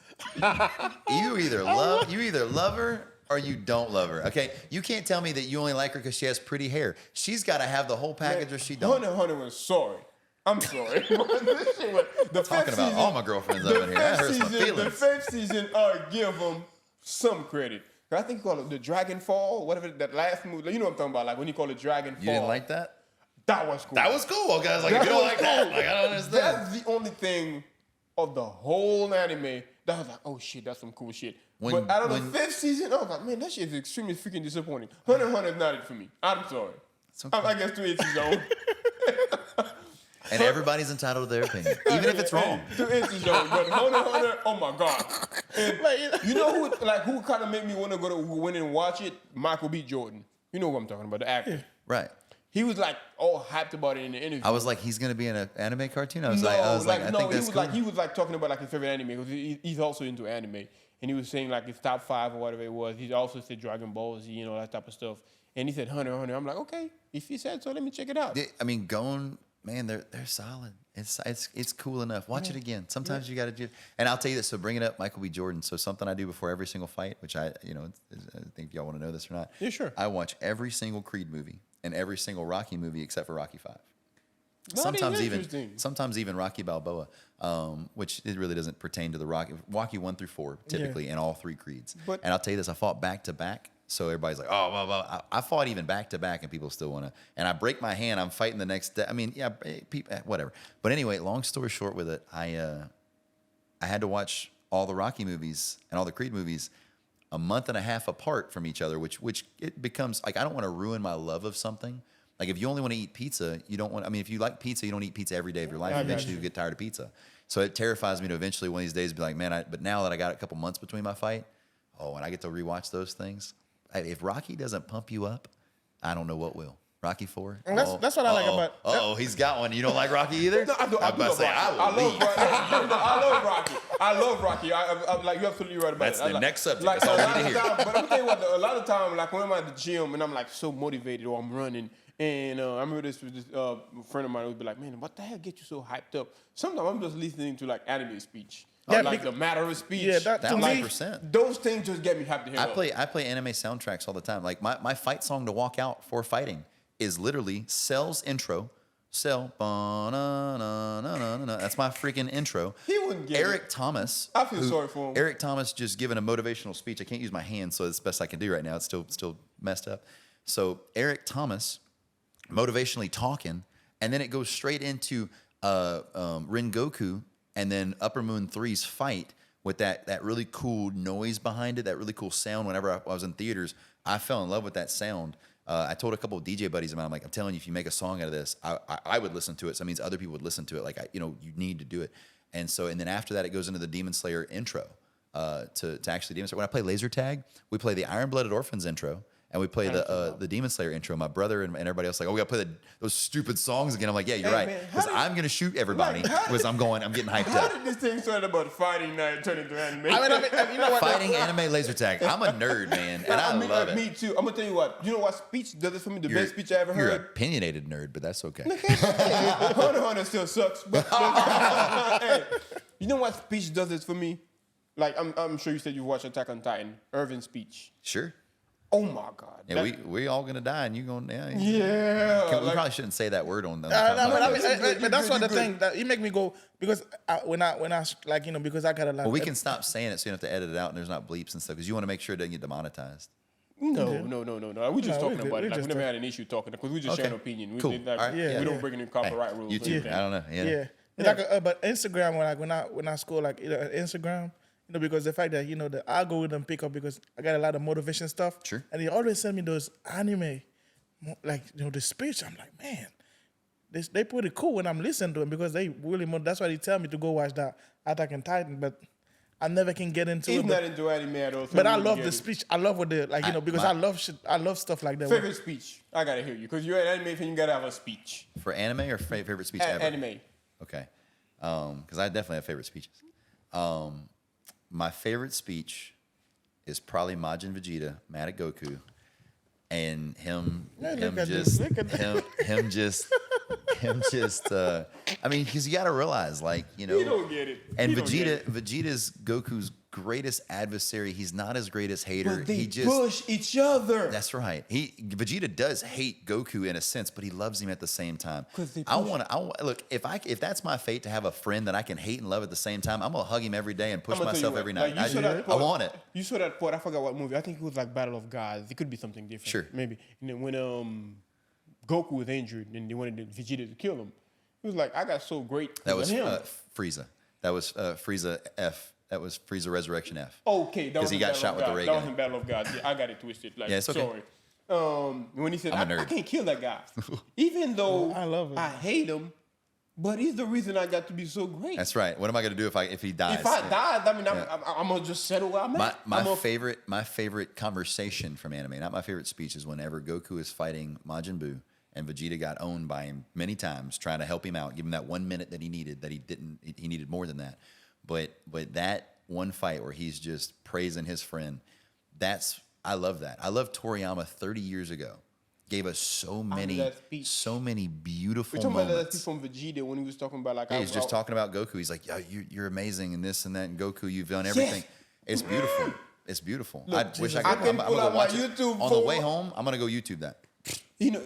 You either love her or you don't love her. Okay? You can't tell me that you only like her because she has pretty hair. She's got to have the whole package or she don't. Hunter x Hunter was sorry. I'm sorry. This shit was, the talking about all my girlfriends over here. That hurts my feelings. The 5th season, give them some credit. I think you call it the Dragon Fall, whatever that last movie. You know what I'm talking about? Like when you call it Dragon Fall. You didn't like that? That was cool. That was cool. Okay, I was like, if you don't like that, like, I don't understand. That's the only thing of the whole anime that I was like, oh shit, that's some cool shit. But out of the 5th season, I was like, man, that shit is extremely freaking disappointing. Hunter x Hunter is not it for me. I'm sorry. Okay. I guess to each his own. And everybody's entitled to their opinion, even if it's wrong. To each his own. But Hunter x Hunter, oh my god. And you know who kind of made me want to go in and watch it? Michael B. Jordan. You know who I'm talking about, the actor. Right. He was like all hyped about it in the interview. I was like, he's gonna be in an anime cartoon. I think that's cool. He was like talking about like his favorite anime because he's also into anime, and he was saying like his top 5 or whatever it was. He also said Dragon Ball Z, that type of stuff. And he said Hunter x Hunter. I'm like, okay, if he said so, let me check it out. I mean, man, they're solid. It's cool enough. Watch it again. Sometimes you got to do. And I'll tell you this. So bringing up Michael B. Jordan. So something I do before every single fight, which I think y'all want to know this or not. Yeah, sure. I watch every single Creed movie and every single Rocky movie except for Rocky 5. Sometimes even Rocky Balboa, which it really doesn't pertain to the Rocky 1 through 4 typically in all 3 Creeds. And I'll tell you this: I fought back to back. So everybody's like, oh, blah, blah. I fought even back to back, and people still want to. And I break my hand, I'm fighting the next day. I mean, yeah, whatever. But anyway, long story short with it, I had to watch all the Rocky movies and all the Creed movies a month and a half apart from each other, which it becomes like I don't want to ruin my love of something. Like if you only want to eat pizza, you don't want. I mean, if you like pizza, you don't eat pizza every day of your life. Eventually, you get tired of pizza. So it terrifies me to eventually one of these days be like, man. But now that I got a couple months between my fight, and I get to rewatch those things. If Rocky doesn't pump you up, I don't know what will. Rocky 4. And that's what I like about. He's got one. You don't like Rocky either? No, I love Rocky. I'm like, you're absolutely right about That's it. the next subject. That's all I need to hear. But I'm tell you what, a lot of time, like when I'm at the gym and I'm like so motivated or I'm running, and I remember this friend of mine would be like, man, what the hell get you so hyped up? Sometimes I'm just listening to like anime speech. Yeah, like the matter of speech. Yeah, that 100%. Those things just get me hyped to hear. I play anime soundtracks all the time. Like my fight song to walk out for fighting is literally Cell's intro. Cell. That's my freaking intro. He wouldn't get Eric Thomas. I feel sorry for him. Eric Thomas just giving a motivational speech. I can't use my hands, so it's the best I can do right now. It's still messed up. So Eric Thomas, motivationally talking, and then it goes straight into Rengoku and then Upper Moon 3's fight with that really cool noise behind it, that really cool sound. Whenever I was in theaters, I fell in love with that sound. I told a couple of DJ buddies of mine, I'm like, I'm telling you, if you make a song out of this, I would listen to it. So that means other people would listen to it. Like, you need to do it. And then after that, it goes into the Demon Slayer intro to actually Demon Slayer. When I play laser tag, we play the Iron Blooded Orphans intro. And we play the Demon Slayer intro. My brother and everybody else like, we got to play those stupid songs again. I'm like, yeah, you're right. Because I'm going to shoot everybody because I'm getting hyped How up. did this thing start about fighting night turn into anime? I mean, you know what? Fighting anime laser tag. I'm a nerd, man, and I love it. Me too. I'm going to tell you what. You know what speech does it for me? The best speech I ever You're an heard? opinionated nerd, but that's okay. Hunter x Hunter still sucks. But hey, you know what speech does it for me? Like, I'm sure you said you watched Attack on Titan. Irvin's speech. Sure. Oh my God! Yeah, we all gonna die, and you gonna Yeah. We probably shouldn't say that word on the but that's what the thing that it make me go because when I like because I got a lot. Well, we can stop saying it, so you don't have to edit it out, and there's not bleeps and stuff, because you want to make sure it doesn't get demonetized. No. We're just talking good. about it. We Like, we just never had an issue talking because we just share an opinion. We, Cool. like, All right. we don't bring any copyright rules. or YouTube. anything. I don't know. Yeah. Like, but Instagram, when I scroll like Instagram, because the fact that the algorithm pick up because I got a lot of motivation stuff. Sure. And they always send me those anime, like the speech. I'm like, man, they pretty cool when I'm listening to them because they really. That's why they tell me to go watch that Attack on Titan, but I never can get into He's it. not into anime at all. So But I love the speech. I love what because I love shit. I love stuff like that. Favorite speech? I gotta hear you because you're an anime fan. You gotta have a speech. For anime or favorite speech ever? Anime. Okay. Because I definitely have favorite speeches. My favorite speech is probably Majin Vegeta mad at Goku, and him just. I mean, because you got to realize, like, He don't get it. And He don't get it. Vegeta's Goku's greatest adversary. He's not his greatest hater. But they he just push each other. That's right. Vegeta does hate Goku in a sense, but he loves him at the same time. 'Cause they I push- want to look if that's my fate to have a friend that I can hate and love at the same time. I'm gonna hug him every day and push I'ma tell you myself what, every like, night. you saw that I part- want it. You saw that part. I forgot what movie. I think it was like Battle of Gods. It could be something different. Sure. Maybe. And then when Goku was injured and they wanted Vegeta to kill him, he was like, I got so great. That was him. Frieza. That was Frieza F. That was Frieza Resurrection F. Okay, that was he in got Battle shot of with the God. ray That gun. was in Battle of God. Yeah, I got it twisted. Like, Yeah, it's okay. sorry. When he said, I'm a I nerd. can't kill that guy. Even though I love him. I hate him, but he's the reason I got to be so great. That's right. What am I gonna do if he dies? If I Yeah. died, I mean, I'm gonna just settle where I'm at. My favorite conversation from anime, not my favorite speech, is whenever Goku is fighting Majin Buu and Vegeta got owned by him many times, trying to help him out, give him that 1 minute that he needed, that he didn't. He needed more than that. But that one fight where he's just praising his friend, I love that. I love Toriyama 30 years ago. Gave us so many beautiful We're talking about that moments. speech from Vegeta when he was talking about like Yeah, he's just talking about Goku. He's like, "Yeah, you're amazing and this and that, and Goku, you've done everything." It's beautiful. It's beautiful. Look, I wish I I could. can I'm pull gonna out go watch my it YouTube on the for- way home. I'm gonna go YouTube that.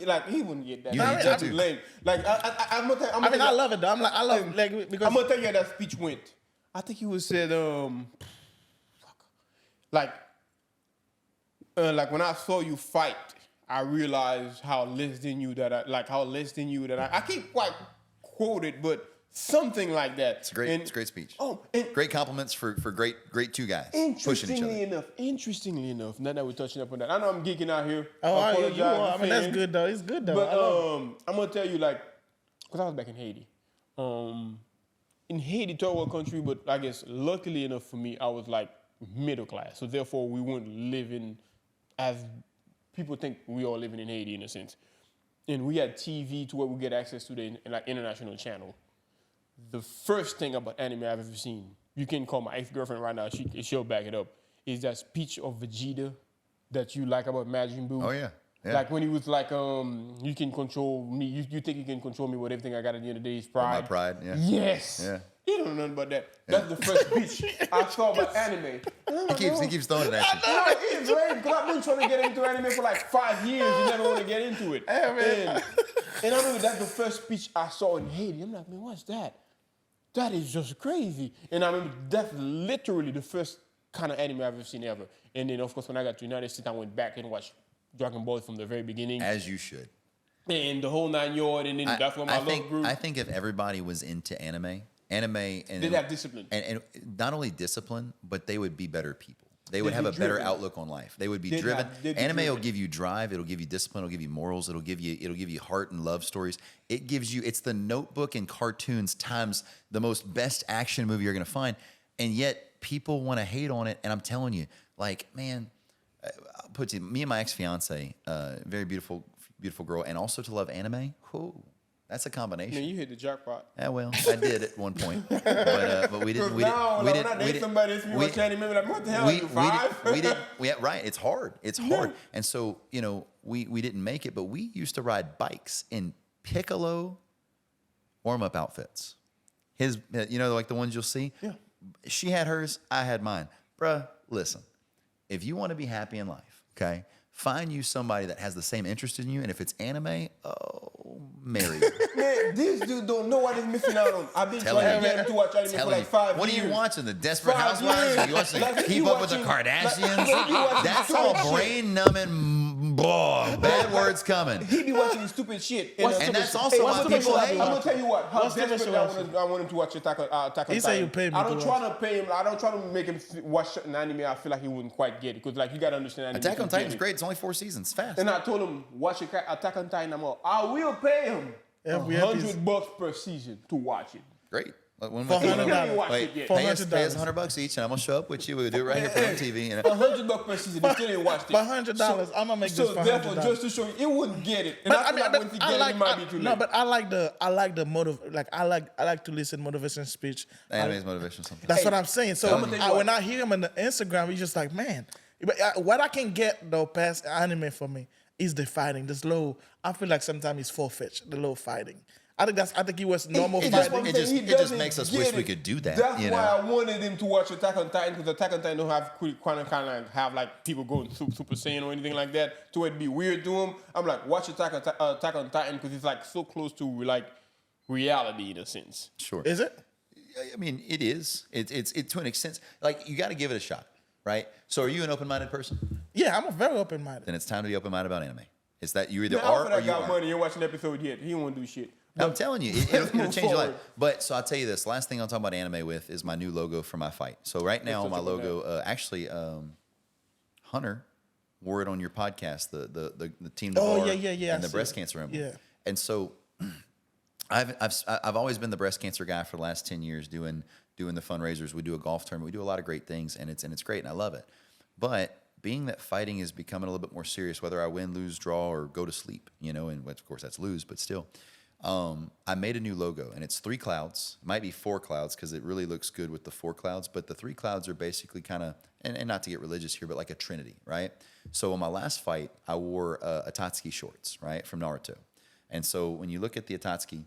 like he wouldn't get that. You need That's to. lame. Like I'm gonna tell. I love it though. I love because I'm gonna tell you how that speech went. I think he was said like when I saw you fight, I realized how less than you that I can't quite quote it, but something like that. It's a great speech. Oh, and Great compliments for great two guys pushing each other. Interestingly enough, now that we're touching up on that, I know I'm geeking out here. you are. I mean, that's fans. good though. It's good though. But I love it. I'm gonna tell you, like, because I was back in Haiti. In Haiti, third world country, but I guess luckily enough for me, I was like middle class. So therefore, we weren't living as people think we are living in Haiti in a sense. And we had TV to where we get access to the like international channel. The first thing about anime I've ever seen, you can call my ex-girlfriend right now, she'll back it up, is that speech of Vegeta that you like about Majin Buu. Oh yeah. Yeah. Like when he was like, you can control me. You think you can control me with everything I got at the end of the day is pride. My pride. Yeah. Yes. Yeah. He don't know nothing about that. That's the first speech I saw about anime. He keeps throwing it at you. It's lame because I've been trying to get into anime for like 5 years and never want to get into it. And I remember that's the first speech I saw in Haiti. I'm like, man, what's that? That is just crazy. And I remember that's literally the first kind of anime I've ever seen ever. And then, of course, when I got to the United States, I went back and watched Dragon Ball from the very beginning. As you should. And the whole 9 yard, and then that's when my love grew. I think if everybody was into anime, and they'd have discipline. And not only discipline, but they would be better people. They would have a better outlook on life. They would be driven. Anime will give you drive. It'll give you discipline. It'll give you morals. It'll give you heart and love stories. It gives you. It's the Notebook and cartoons times the most best action movie you're gonna find, and yet people want to hate on it. And I'm telling you, like, man, I'll put me and my ex-fiance, very beautiful girl, and also to love anime. Whew, that's a combination. Man, you hit the jackpot. Yeah, well, I did at one point, but we didn't. We didn't. Somebody that's watch anime, like, what the hell are you, 5? We didn't. Yeah, right. It's hard. It's hard. And so, we didn't make it, but we used to ride bikes in Piccolo warm-up outfits. His, like the ones you'll see. Yeah. She had hers. I had mine. Bruh, listen. If you want to be happy in life, okay, find you somebody that has the same interest in you, and if it's anime, marry you. Man, this dude don't know what he's missing out on. I've been trying to get him to watch anime for like 5 years. What are you watching? The Desperate 5 Housewives? years. You watching Like, Keep Up with the Kardashians? That's all brain-numbing, bad words coming. He be watching stupid shit. And that's also why people hate. I'm gonna tell you what. How What's the desperate I want him to watch Attack on Titan. He said you paid me I don't to try to pay him. I don't try to make him watch an anime. I feel like he wouldn't quite get it because, like, you gotta understand anime. Attack on Titan's great. It's only 4 seasons. It's fast. And I told him watch Attack on Titan. I will pay him $100 per season to watch it. Great. When $400. Pay us $100 each, and I'm gonna show up with you. We'll do it right here on TV. $100 per season. They still didn't watch it. For $100, I'm gonna make this for $100. So therefore, just to show you, it wouldn't get it. And I feel like once he get it, it might be too late. No, but I like the motive. Like I like to listen motivation speech. Anime's motivation something. That's what I'm saying. So when I hear him on the Instagram, he's just like, man. But what I can get though past anime for me is the fighting, the slow. I feel like sometimes it's far-fetched, the low fighting. I think he was normal fighting. It just makes us wish we could do that. That's why I wanted him to watch Attack on Titan, because Attack on Titan don't have kind of have like people going Super Saiyan or anything like that, so it'd be weird to him. I'm like, watch Attack on Titan because it's like so close to like reality in a sense. Sure. Is it? I mean, it is. It's to an extent. Like, you got to give it a shot, right? So, are you an open-minded person? Yeah, I'm a very open-minded. Then it's time to be open-minded about anime. It's that you either Man, are or you got aren't. money. You ain't watching an episode yet. He won't do shit. I'm telling you, it'll change your life. forward. But so I'll tell you this. Last thing I'll talk about anime with is my new logo for my fight. So right now, my logo, Hunter wore it on your podcast, the team. Oh, yeah. And the breast cancer emblem. Yeah. And so I've always been the breast cancer guy for the last 10 years, doing the fundraisers. We do a golf tournament. We do a lot of great things, and it's great, and I love it. But being that fighting is becoming a little bit more serious, whether I win, lose, draw, or go to sleep, and of course that's lose, but still, I made a new logo, and it's 3 clouds. It might be 4 clouds because it really looks good with the 4 clouds, but the 3 clouds are basically kind of, and not to get religious here, but like a trinity, right? So on my last fight, I wore Atatsuki shorts, right, from Naruto. And so when you look at the Atatsuki,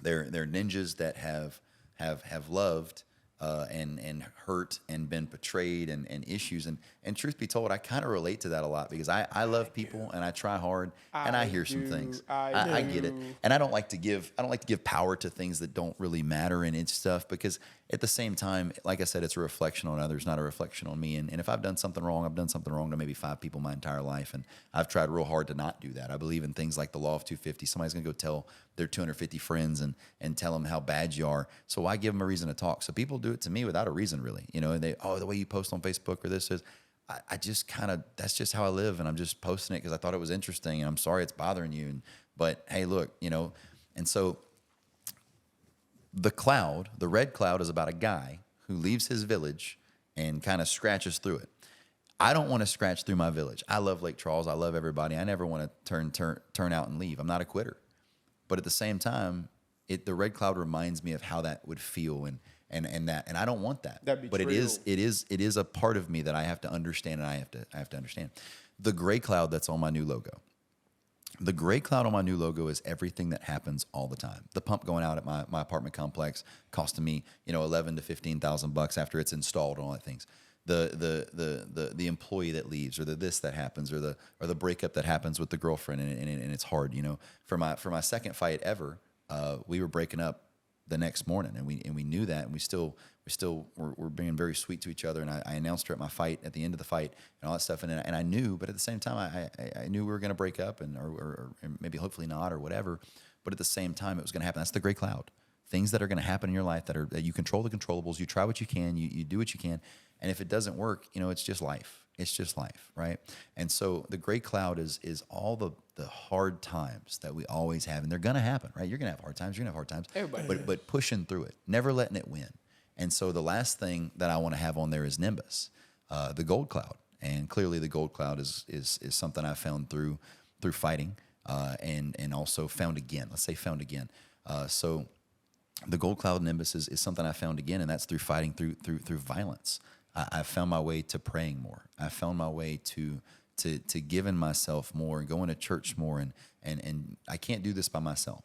they're ninjas that have loved and hurt and been betrayed and issues. And truth be told, I kind of relate to that a lot because I love people and I try hard and I hear some things. I get it. And I don't like to give power to things that don't really matter and it's stuff because at the same time, like I said, it's a reflection on others, not a reflection on me. And if I've done something wrong, I've done something wrong to maybe 5 people my entire life. And I've tried real hard to not do that. I believe in things like the law of 250. Somebody's going to go tell their 250 friends and tell them how bad you are. So why give them a reason to talk? So people do it to me without a reason, really. And the way you post on Facebook or this is, I just kind of, that's just how I live. And I'm just posting it because I thought it was interesting. And I'm sorry it's bothering you. But hey, look, and so the red cloud is about a guy who leaves his village and kind of scratches through it. I don't want to scratch through my village. I love Lake Charles. I love everybody. I never want to turn out and leave. I'm not a quitter. But at the same time, the red cloud reminds me of how that would feel and I don't want that. But it is a part of me that I have to understand and I have to understand. The gray cloud that's on my new logo. The gray cloud on my new logo is everything that happens all the time. The pump going out at my apartment complex costing me, $11,000 to $15,000 after it's installed and all that things. The employee that leaves, or the this that happens, or the breakup that happens with the girlfriend, and it's hard. For my second fight ever, we were breaking up the next morning, and we knew that, and we still were being very sweet to each other. And I announced her at my fight, at the end of the fight, and all that stuff. And I knew, but at the same time, I knew we were going to break up, or maybe hopefully not, or whatever. But at the same time, it was going to happen. That's the gray cloud. Things that are going to happen in your life that you control the controllables. You try what you can. You do what you can. And if it doesn't work, it's just life. It's just life, right? And so the gray cloud is all the hard times that we always have, and they're going to happen, right? You're going to have hard times. You're going to have hard times. Everybody. But pushing through it, never letting it win. And so the last thing that I want to have on there is Nimbus, the gold cloud. And clearly the gold cloud is something I found through fighting, and also found again. Let's say found again. So the gold cloud Nimbus is something I found again, and that's through fighting, through violence. I found my way to praying more. I found my way to giving myself more and going to church more, and I can't do this by myself.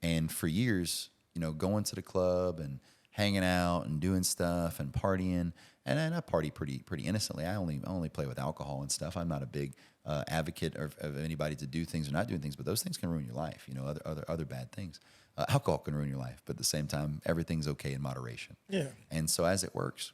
And for years, going to the club and hanging out and doing stuff and partying, and I party pretty innocently. I only play with alcohol and stuff. I'm not a big advocate of anybody to do things or not doing things, but those things can ruin your life. Other bad things. Alcohol can ruin your life, but at the same time, everything's okay in moderation. Yeah. And so as it works,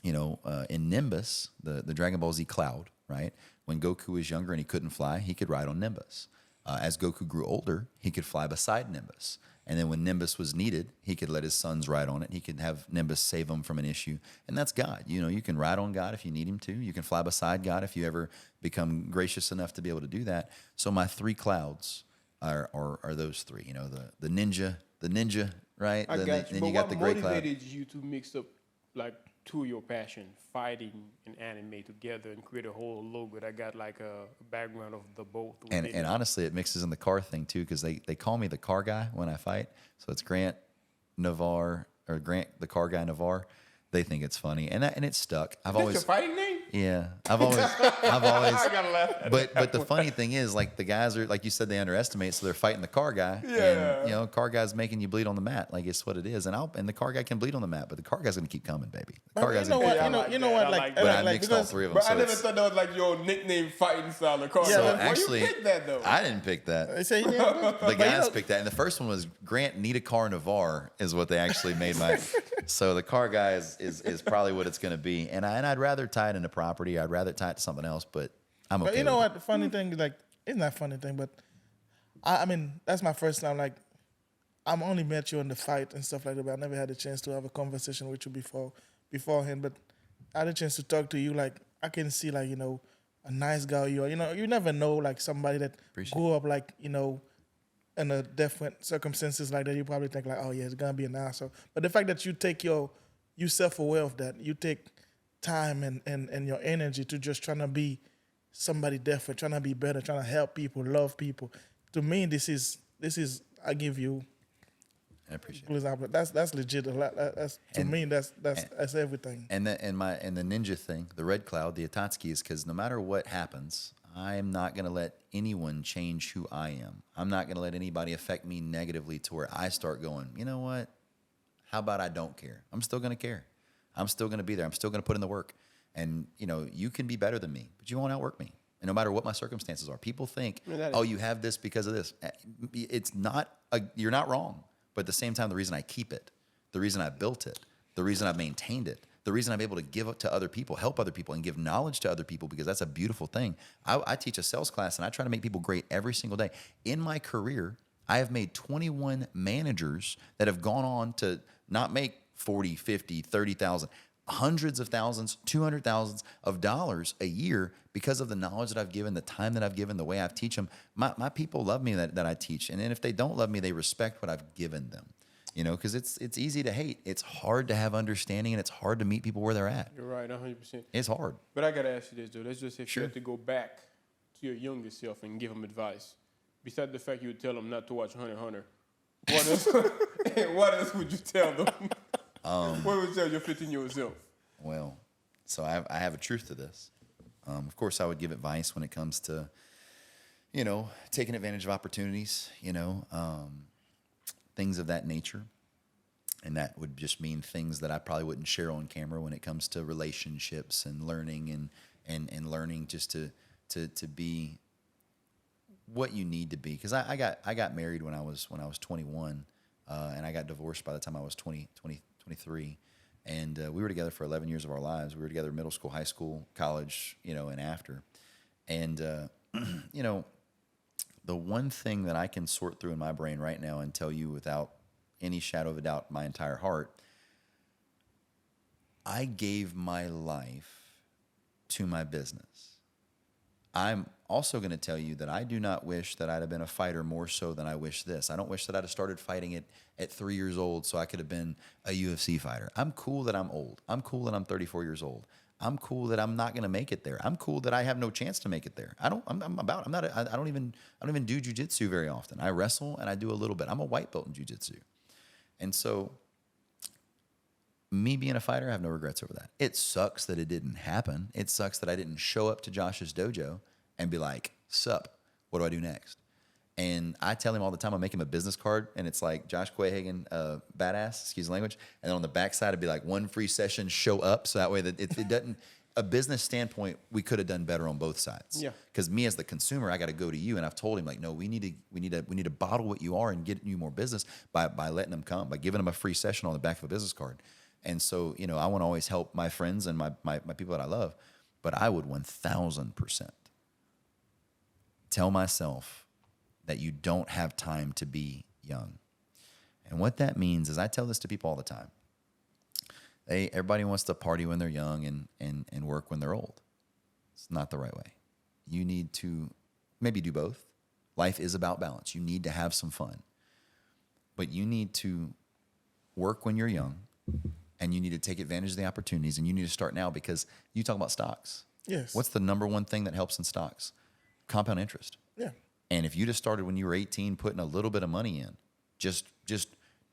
in Nimbus, the Dragon Ball Z cloud, right? When Goku was younger and he couldn't fly, he could ride on Nimbus. As Goku grew older, he could fly beside Nimbus. And then when Nimbus was needed, he could let his sons ride on it. He could have Nimbus save him from an issue. And that's God. You can ride on God if you need him to. You can fly beside God if you ever become gracious enough to be able to do that. So my three clouds are those three. The ninja, right? I got you. Then But you got what the gray cloud. motivated you to mix up like two of your passion, fighting and anime together, and create a whole logo that got like a background of the both? And honestly, it mixes in the car thing too, because they call me the car guy when I fight. So it's Grant Navarre, or Grant the car guy Navarre. They think it's funny, and it's stuck. I've That's always your fighting name? Yeah, I've always. I gotta laugh at But the funny thing is, like, the guys are, like you said, they underestimate, so they're fighting the car guy. Yeah. And car guy's making you bleed on the mat, like it's what it is. And the car guy can bleed on the mat, but the car guy's gonna keep coming, baby. The car guy's gonna keep coming. You know what? Like But that. I mixed all three of them. But So I never it's- thought that was like your nickname, fighting style of car. Yeah, so but Why actually, you picked that though? I didn't pick that. They say, The guys picked that, and the first one was Grant Need a Car Navarre is what they actually made my. So the car guy is probably what it's going to be, and I'd rather tie it into property. I'd rather tie it to something else, but I'm okay. But you know with what? The funny thing is, like, it's not a funny thing, but I mean, that's my first time. Like, I'm only met you in the fight and stuff like that, but I never had a chance to have a conversation with you beforehand. But I had a chance to talk to you. Like, I can see, like, a nice guy you are. You never know, like, somebody that grew up, like, in a different circumstances like that. You probably think, like, oh yeah, it's gonna be an asshole. But the fact that you take you self-aware of that, you take time and your energy to just trying to be somebody different, trying to be better, trying to help people, love people. To me, this is I give you. I appreciate For example, that's legit. That's to me, that's everything. And the ninja thing, the red cloud, the Atatsuki, is because no matter what happens, I'm not going to let anyone change who I am. I'm not going to let anybody affect me negatively to where I start going, you know what? How about I don't care? I'm still going to care. I'm still going to be there. I'm still going to put in the work. And, you can be better than me, but you won't outwork me. And no matter what my circumstances are, people think, you have this because of this. It's not, you're not wrong. But at the same time, the reason I keep it, the reason I built it, the reason I've maintained it, the reason I'm able to give it to other people, help other people, and give knowledge to other people, because that's a beautiful thing. I teach a sales class, and I try to make people great every single day. In my career, I have made 21 managers that have gone on to not make 40, 50, 30,000, hundreds of thousands, 200,000s of dollars a year because of the knowledge that I've given, the time that I've given, the way I teach them. My people love me that I teach. And then if they don't love me, they respect what I've given them. Because it's easy to hate. It's hard to have understanding, and it's hard to meet people where they're at. You're right, 100%. It's hard. But I got to ask you this, though. Let's just say if Sure. you had to go back to your younger self and give him advice, besides the fact you would tell them not to watch Hunter x Hunter, what else would you tell them? What would you tell your 15-year-old self? Well, so I have a truth to this. Of course, I would give advice when it comes to, taking advantage of opportunities, things of that nature. And that would just mean things that I probably wouldn't share on camera when it comes to relationships and learning and learning just to be what you need to be. Because I got married when I was 21, and I got divorced by the time I was 23. And we were together for 11 years of our lives. We were together middle school, high school, college, and after. And, the one thing that I can sort through in my brain right now and tell you without any shadow of a doubt, my entire heart, I gave my life to my business. I'm also going to tell you that I do not wish that I'd have been a fighter more so than I wish this. I don't wish that I'd have started fighting it at 3 years old so I could have been a UFC fighter. I'm cool that I'm old. I'm cool that I'm 34 years old. I'm cool that I'm not going to make it there. I'm cool that I have no chance to make it there. I don't even do jiu-jitsu very often. I wrestle and I do a little bit. I'm a white belt in jiu-jitsu. And so me being a fighter, I have no regrets over that. It sucks that it didn't happen. It sucks that I didn't show up to Josh's dojo and be like, sup, what do I do next? And I tell him all the time, I make him a business card, and it's like Josh Quayhagen, badass, excuse the language. And then on the backside, it'd be like 1 free session, show up. So that way that it doesn't, a business standpoint, we could have done better on both sides. Yeah. Because me as the consumer, I got to go to you, and I've told him like, no, we need to bottle what you are and get you more business by letting them come, by giving them a free session on the back of a business card. And so, I want to always help my friends and my people that I love, but I would 1,000% tell myself that you don't have time to be young. And what that means is, I tell this to people all the time. Everybody wants to party when they're young and work when they're old. It's not the right way. You need to maybe do both. Life is about balance. You need to have some fun. But you need to work when you're young, and you need to take advantage of the opportunities, and you need to start now, because you talk about stocks. Yes. What's the number one thing that helps in stocks? Compound interest. Yeah. And if you just started when you were 18, putting a little bit of money in, just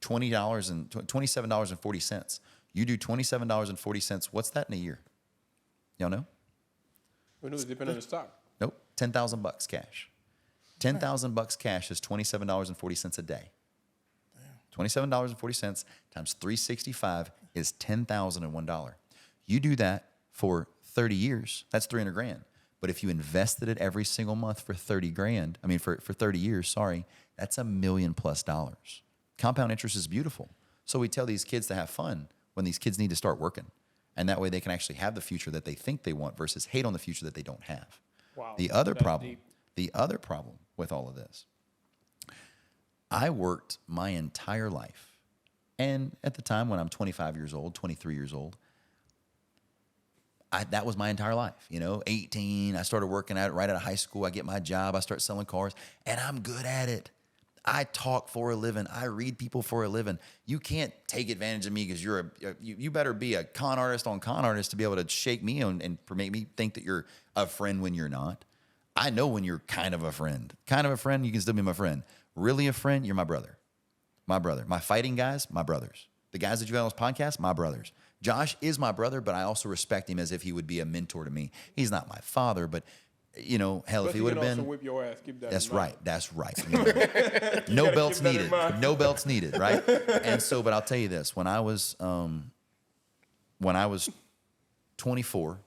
$20 and $27.40. You do $27.40. What's that in a year? Y'all know? We know it depends on the stock. Nope. $10,000 cash. $10,000 cash is $27.40 a day. $27.40 times 365 is $10,001. You do that for 30 years. That's $300,000. But if you invested it every single month for 30 grand, for 30 years, that's $1 million+ dollars. Compound interest is beautiful. So we tell these kids to have fun when these kids need to start working. And that way they can actually have the future that they think they want versus hate on the future that they don't have. Wow. The other problem with all of this, I worked my entire life. And at the time when I'm 25 years old, 23 years old, that was my entire life. 18, I started working at it right out of high school. I get my job. I start selling cars, and I'm good at it. I talk for a living. I read people for a living. You can't take advantage of me because you better be a con artist on con artist to be able to shake me and make me think that you're a friend when you're not. I know when you're kind of a friend. Kind of a friend, you can still be my friend. Really a friend, you're my brother. My brother. My fighting guys, my brothers. The guys that you have on this podcast, my brothers. Josh is my brother, but I also respect him as if he would be a mentor to me. He's not my father, but hell, Plus if he would have been, whip your ass. Keep that that's in mind. right. That's right. No belts needed. No belts needed. Right. And so, but I'll tell you this: when I was 24,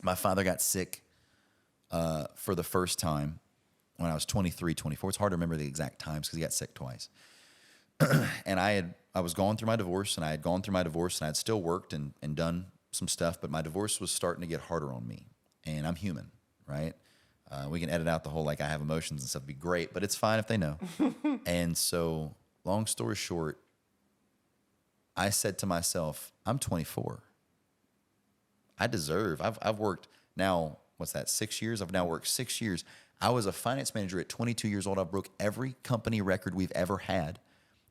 my father got sick for the first time when I was 23, 24. It's hard to remember the exact times because he got sick twice. And I was going through my divorce, and I had gone through my divorce, and I had still worked and done some stuff, but my divorce was starting to get harder on me. And I'm human, right? We can edit out the whole I have emotions and stuff. It'd be great, but it's fine if they know. And so, long story short, I said to myself, I'm 24. I've worked now, 6 years? I've now worked 6 years. I was a finance manager at 22 years old. I broke every company record we've ever had.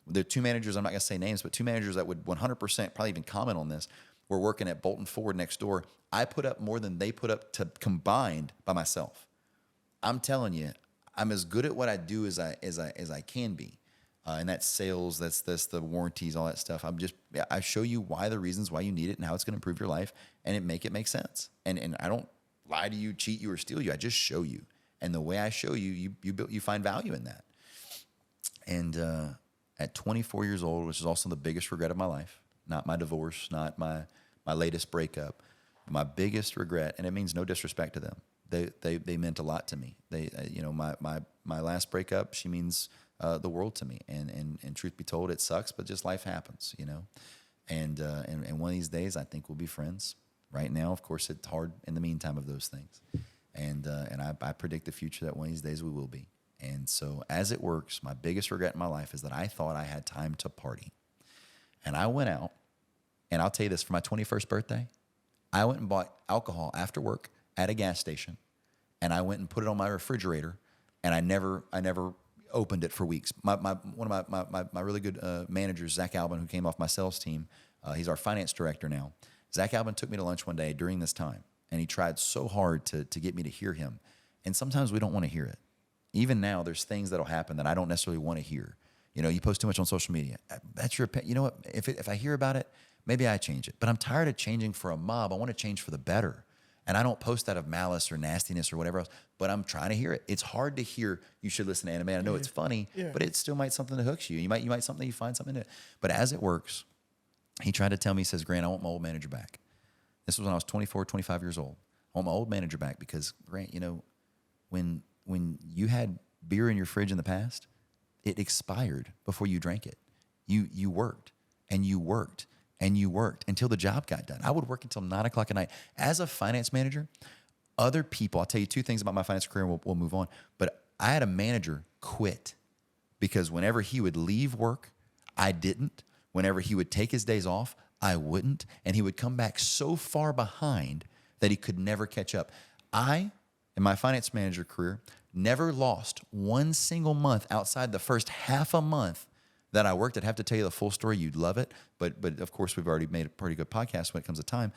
The two managers, I'm not going to say names, but two managers that would 100% probably even comment on this, were working at Bolton Ford next door. I put up more than they put up combined by myself. I'm telling you, I'm as good at what I do as I can be. And that's sales, that's the warranties, all that stuff. I show you the reasons why you need it and how it's going to improve your life, and it make sense. And I don't lie to you, cheat you, or steal you. I just show you. And the way I show you, you find value in that. And at 24 years old, which is also the biggest regret of my life, not my divorce, not my latest breakup, my biggest regret, and it means no disrespect to them. They meant a lot to me. My my last breakup, she means the world to me. And truth be told, it sucks, but just life happens, you know. And one of these days, I think we'll be friends. Right now, of course, it's hard in the meantime of those things. And I predict the future that one of these days we will be. And so as it works, my biggest regret in my life is that I thought I had time to party. And I went out, and I'll tell you this, for my 21st birthday, I went and bought alcohol after work at a gas station, and I went and put it on my refrigerator, and I never opened it for weeks. One of my really good managers, Zach Albin, who came off my sales team, he's our finance director now. Zach Albin took me to lunch one day during this time, and he tried so hard to get me to hear him. And sometimes we don't want to hear it. Even now, there's things that'll happen that I don't necessarily want to hear. You know, you post too much on social media. That's your opinion. You know what? If I hear about it, maybe I change it. But I'm tired of changing for a mob. I want to change for the better. And I don't post out of malice or nastiness or whatever else, but I'm trying to hear it. It's hard to hear you should listen to anime. I know it's funny, but it still might something that hooks you. You might you find something in it. But as it works, he tried to tell me, he says, Grant, I want my old manager back. This was when I was 24, 25 years old. I want my old manager back because, Grant, you know, when you had beer in your fridge in the past, it expired before you drank it. You worked and you worked and you worked until the job got done. I would work until 9 o'clock at night. As a finance manager, other people, I'll tell you two things about my finance career and we'll move on. But I had a manager quit because whenever he would leave work, I didn't. Whenever he would take his days off, I wouldn't. And he would come back so far behind that he could never catch up. I, in my finance manager career, never lost one single month outside the first half a month that I worked. I'd have to tell you the full story. You'd love it. But of course, we've already made a pretty good podcast when it comes to time.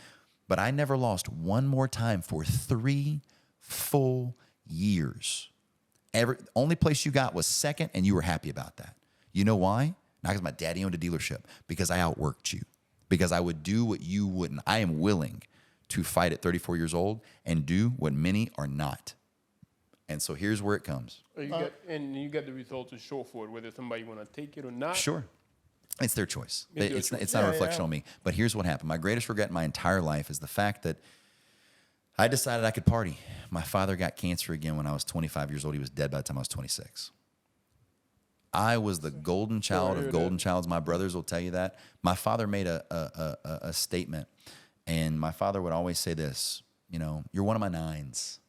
But I never lost one more time for 3 full years. Only place you got was second, and you were happy about that. You know why? Not because my daddy owned a dealership. Because I outworked you. Because I would do what you wouldn't. I am willing to fight at 34 years old and do what many are not. And so here's where it comes. You got the result to show for it, whether somebody want to take it or not. Sure. It's their choice. It's not a reflection on me. But here's what happened. My greatest regret in my entire life is the fact that I decided I could party. My father got cancer again when I was 25 years old. He was dead by the time I was 26. I was the golden child of golden childs. My brothers will tell you that. My father made a statement, and my father would always say this, you know, you're one of my nines.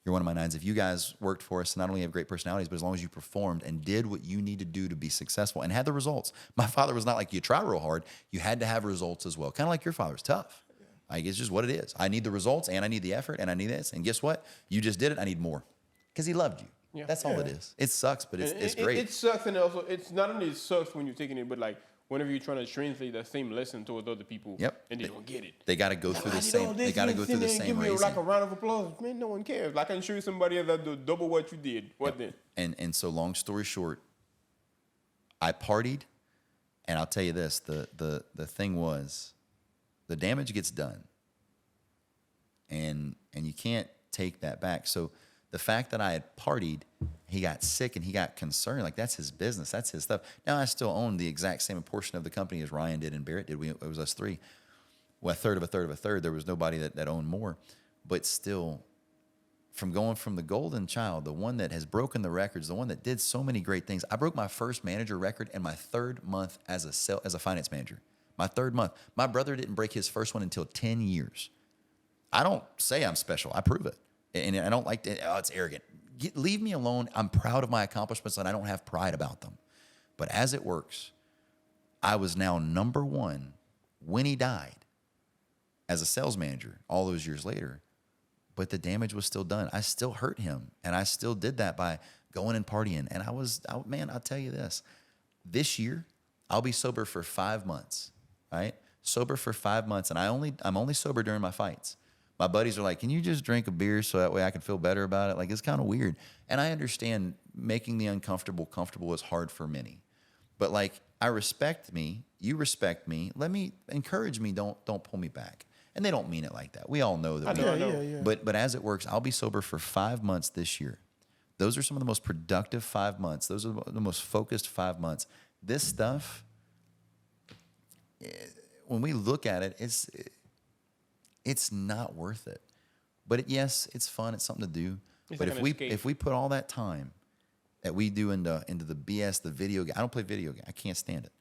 You're one of my nines. If you guys worked for us, not only have great personalities, but as long as you performed and did what you need to do to be successful and had the results. My father was not like you try real hard. You had to have results as well. Kind of like your father's tough. Like, it's just what it is. I need the results and I need the effort and I need this. And guess what? You just did it. I need more because he loved you. Yeah. That's all it is. It sucks, but it's great. It sucks, and also it's not only it sucks when you're taking it, but like whenever you're trying to translate that same lesson towards other people, and they don't get it. They got to go through the same. They got to go through the same raising. Like a round of applause, man. No one cares. Like I can show you somebody else that do double what you did. What then? And so, long story short, I partied, and I'll tell you this: the thing was, the damage gets done, and you can't take that back. So the fact that I had partied, he got sick and he got concerned. Like, that's his business. That's his stuff. Now, I still own the exact same portion of the company as Ryan did and Barrett did. It was us three. Well, a third of a third of a third. There was nobody that owned more. But still, from going from the golden child, the one that has broken the records, the one that did so many great things. I broke my first manager record in my 3rd month as a finance manager. My 3rd month. My brother didn't break his first one until 10 years. I don't say I'm special. I prove it. And I don't like to, it's arrogant. Leave me alone. I'm proud of my accomplishments, and I don't have pride about them. But as it works, I was now number 1 when he died as a sales manager all those years later. But the damage was still done. I still hurt him, and I still did that by going and partying. And I'll tell you this year, I'll be sober for 5 months, right? Sober for 5 months, and I'm only sober during my fights. My buddies are like, can you just drink a beer so that way I can feel better about it? Like, it's kind of weird. And I understand making the uncomfortable comfortable is hard for many. But, like, I respect me. You respect me. Let me encourage me. Don't pull me back. And they don't mean it like that. We all know that. I know. But as it works, I'll be sober for 5 months this year. Those are some of the most productive 5 months. Those are the most focused 5 months. This stuff, when we look at it, it's not worth it. But yes, it's fun. It's something to do. But if we put all that time that we do into the BS, the video game. I don't play video game. I can't stand it.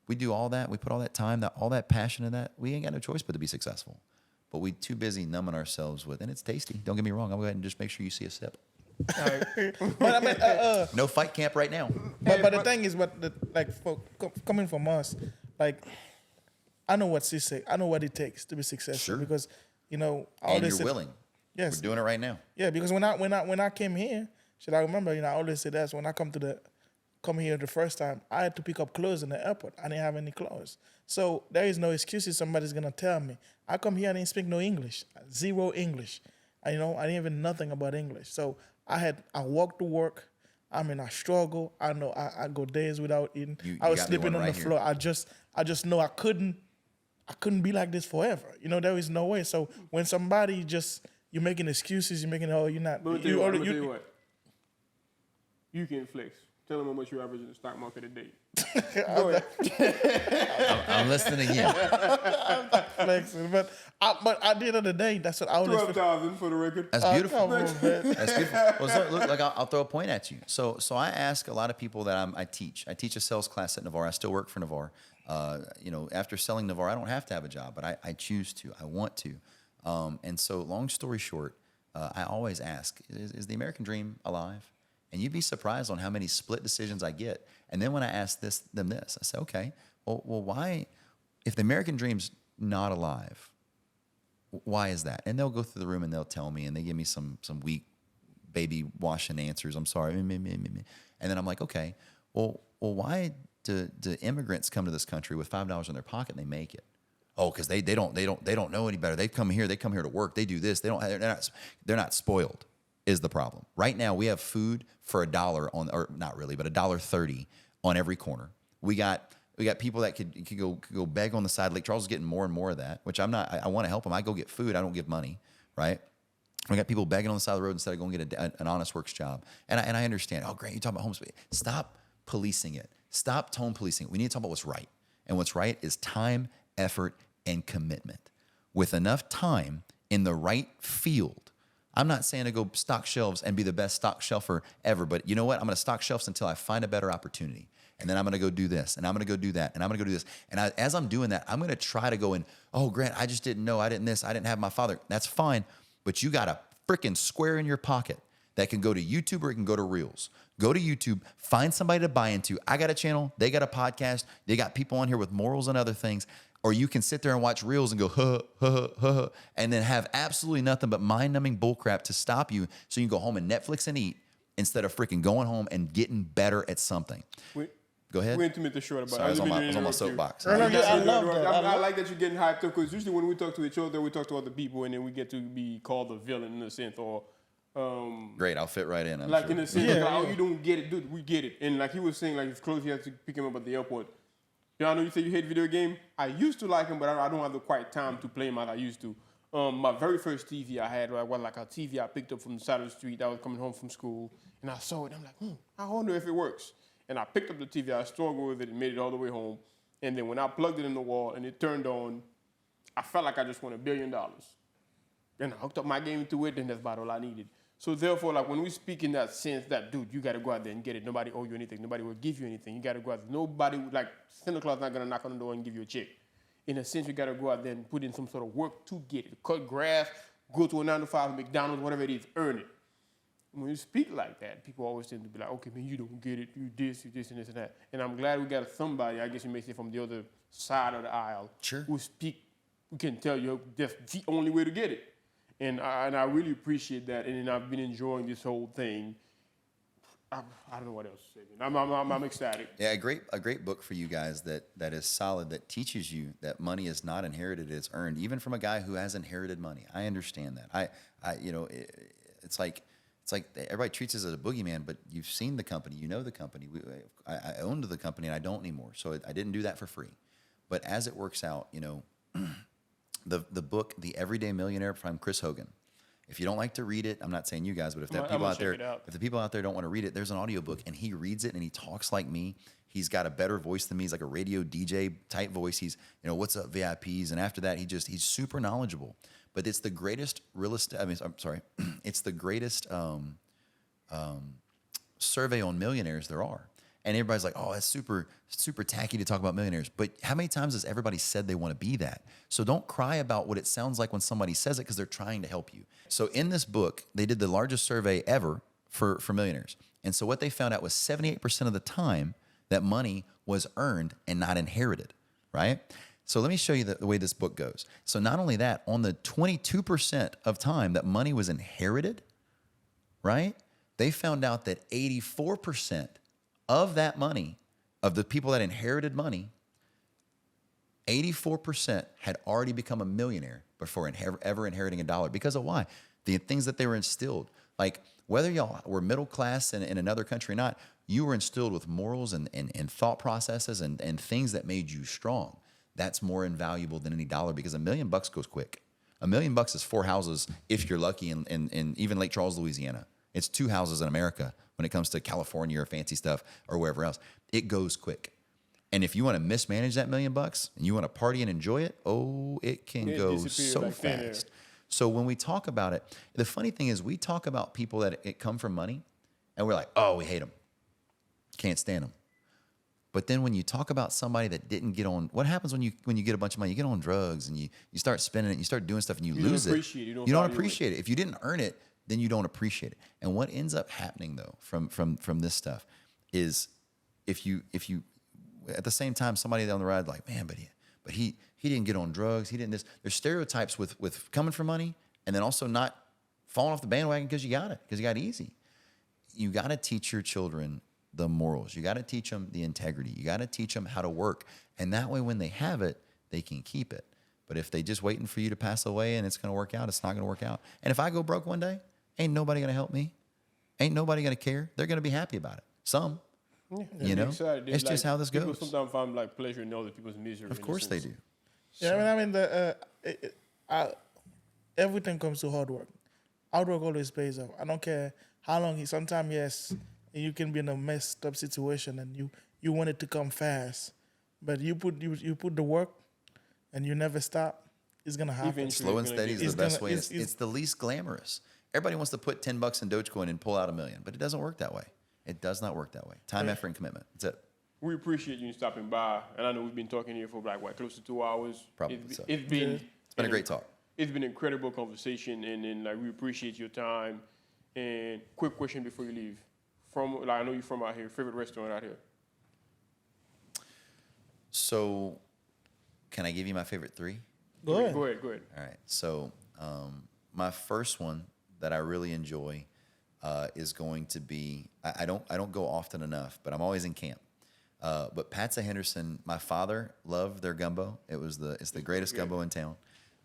We do all that. We put all that time, all that passion in that. We ain't got no choice but to be successful. But we too busy numbing ourselves with, and it's tasty. Don't get me wrong. I'll go ahead and just make sure you see a sip. But I mean, No fight camp right now. but the thing is, coming from us, like, I know what she say. I know what it takes to be successful. Sure. Because, you know, I And always you're say, willing. Yes. We're doing it right now. Yeah, because when I came here, I remember, you know, I always say that when I come here the first time, I had to pick up clothes in the airport. I didn't have any clothes. So there is no excuses somebody's gonna tell me. I come here, I didn't speak no English. Zero English. I didn't even nothing about English. So I walked to work. I mean, I struggle. I know I go days without eating. I was sleeping on the floor. I just know I couldn't be like this forever. You know, there is no way. So when somebody you're making excuses, you're making, you're not. But tell you what. You can flex. Tell them how much you average in the stock market a day. Go ahead. I'm listening again. Flexing, but at the end of the day, that's what I always. 12,000 for the record. That's beautiful. Come on, man. That's beautiful. Well, so, look, like I'll throw a point at you. So I ask a lot of people that I teach. I teach a sales class at Navarre. I still work for Navarre. You know, after selling Navarre, I don't have to have a job, but I choose to. I want to. And so, long story short, I always ask: Is the American dream alive? And you'd be surprised on how many split decisions I get. And then when I ask them this, I say, okay, well, why, if the American dream's not alive, why is that? And they'll go through the room and they'll tell me, and they give me some weak baby washing answers. I'm sorry. And then I'm like, okay, well, why do immigrants come to this country with $5 in their pocket and they make it? Oh, because they don't know any better. They come here to work. They do this. They're not spoiled. Is the problem. Right now we have food for $1 or not really, but $1.30 on every corner. We got people that could go beg on the side. Lake Charles is getting more and more of that, which I'm not. I want to help them. I go get food. I don't give money, right? We got people begging on the side of the road instead of going to get an honest works job. And I understand. Oh, great, you talk about homeless. Stop policing it. Stop tone policing it. We need to talk about what's right. And what's right is time, effort, and commitment. With enough time in the right field. I'm not saying to go stock shelves and be the best stock shelfer ever, but you know what? I'm going to stock shelves until I find a better opportunity. And then I'm going to go do this, and I'm going to go do that, and I'm going to go do this. And as I'm doing that, I'm going to try to go in, oh, Grant, I just didn't know. I didn't have my father. That's fine, but you got a freaking square in your pocket that can go to YouTube or it can go to Reels. Go to YouTube, find somebody to buy into. I got a channel. They got a podcast. They got people on here with morals and other things. Or you can sit there and watch Reels and go, huh, and then have absolutely nothing but mind-numbing bullcrap to stop you so you can go home and Netflix and eat instead of freaking going home and getting better at something. Go ahead. We're intimately short about it. I was on my soapbox. I love that. I like that you're getting hyped up because usually when we talk to each other, we talk to other people and then we get to be called the villain in a sense or... Great, I'll fit right in. I'm like sure. in a sense, oh, you don't get it, dude. We get it. And like he was saying, like it's close. You have to pick him up at the airport. I know you say you hate video game. I used to like him, but I don't have the quiet time to play him as I used to. My very first TV I had was like a TV I picked up from the side of the street. I was coming home from school, and I saw it. And I'm like, I wonder if it works. And I picked up the TV. I struggled with it and made it all the way home. And then when I plugged it in the wall and it turned on, I felt like I just won $1 billion. And I hooked up my game to it, and that's about all I needed. So therefore, like when we speak in that sense that, dude, you got to go out there and get it. Nobody owe you anything. Nobody will give you anything. You got to go out there. Nobody, like Santa Claus not going to knock on the door and give you a check. In a sense, you got to go out there and put in some sort of work to get it. Cut grass, go to a 9-to-5, McDonald's, whatever it is, earn it. When you speak like that, people always tend to be like, okay, man, you don't get it. You this, and this, and that. And I'm glad we got somebody, I guess you may say from the other side of the aisle, sure, who can tell you that's the only way to get it. And I really appreciate that, and I've been enjoying this whole thing. I don't know what else to say. I'm ecstatic. Yeah, a great book for you guys that is solid, that teaches you that money is not inherited; it's earned, even from a guy who has inherited money. I understand that. It's like everybody treats us as a boogeyman, but you've seen the company, you know the company. I owned the company, and I don't anymore, so I didn't do that for free. But as it works out, you know. The book, The Everyday Millionaire from Chris Hogan. If you don't like to read it, I'm not saying you guys, but if the people out there don't want to read it, there's an audiobook and he reads it and he talks like me. He's got a better voice than me. He's like a radio DJ type voice. He's, what's up VIPs? And after that, he's super knowledgeable. But it's the greatest it's the greatest survey on millionaires there are. And everybody's like, oh, that's super, super tacky to talk about millionaires. But how many times has everybody said they want to be that? So don't cry about what it sounds like when somebody says it, because they're trying to help you. So in this book, they did the largest survey ever for millionaires. And so what they found out was 78% of the time that money was earned and not inherited, right? So let me show you the way this book goes. So not only that, on the 22% of time that money was inherited, right? They found out that 84% of that money, of the people that inherited money, 84% had already become a millionaire before ever inheriting a dollar. Because of why? The things that they were instilled. Like whether y'all were middle class in another country or not, you were instilled with morals and thought processes and things that made you strong. That's more invaluable than any dollar, because $1 million goes quick. $1 million is 4 houses if you're lucky in even Lake Charles, Louisiana. It's 2 houses in America when it comes to California or fancy stuff or wherever else. It goes quick. And if you want to mismanage that $1 million and you want to party and enjoy it, it can go so like fast. So when we talk about it, the funny thing is we talk about people that come from money and we're like, oh, we hate them. Can't stand them. But then when you talk about somebody that didn't get on, what happens when you get a bunch of money? You get on drugs and you start spending it, and you start doing stuff and you lose it. You don't appreciate it. If you didn't earn it, then you don't appreciate it. And what ends up happening though from this stuff is if you at the same time somebody down the ride like, man, but he didn't get on drugs, he didn't this. There's stereotypes with coming from money and then also not falling off the bandwagon because you got it easy. You got to teach your children the morals. You got to teach them the integrity. You got to teach them how to work. And that way when they have it, they can keep it. But if they just waiting for you to pass away and it's going to work out, it's not going to work out. And if I go broke one day, ain't nobody going to help me. Ain't nobody going to care. They're going to be happy about it. Some, you know, it's just how this goes. People sometimes find like pleasure in other people's misery. Of course they do. Yeah, I mean, everything comes to hard work. Hard work always pays off. I don't care how long. Sometimes, yes, you can be in a messed up situation and you want it to come fast, but you put the work and you never stop. It's gonna happen. Slow and steady is the best way. It's the least glamorous. Everybody wants to put $10 in Dogecoin and pull out $1 million, but it doesn't work that way. It does not work that way. Time, effort, and commitment. That's it. We appreciate you stopping by, and I know we've been talking here for like close to 2 hours. Probably so. It's been a great talk. It's been an incredible conversation, and like we appreciate your time. And quick question before you leave: I know you're from out here. Favorite restaurant out here? So, can I give you my favorite 3? Go ahead. Go ahead. All right. So, my first one that I really enjoy is going to be I don't go often enough, but I'm always in camp. But Pat's of Henderson, my father loved their gumbo. It's the greatest gumbo in town.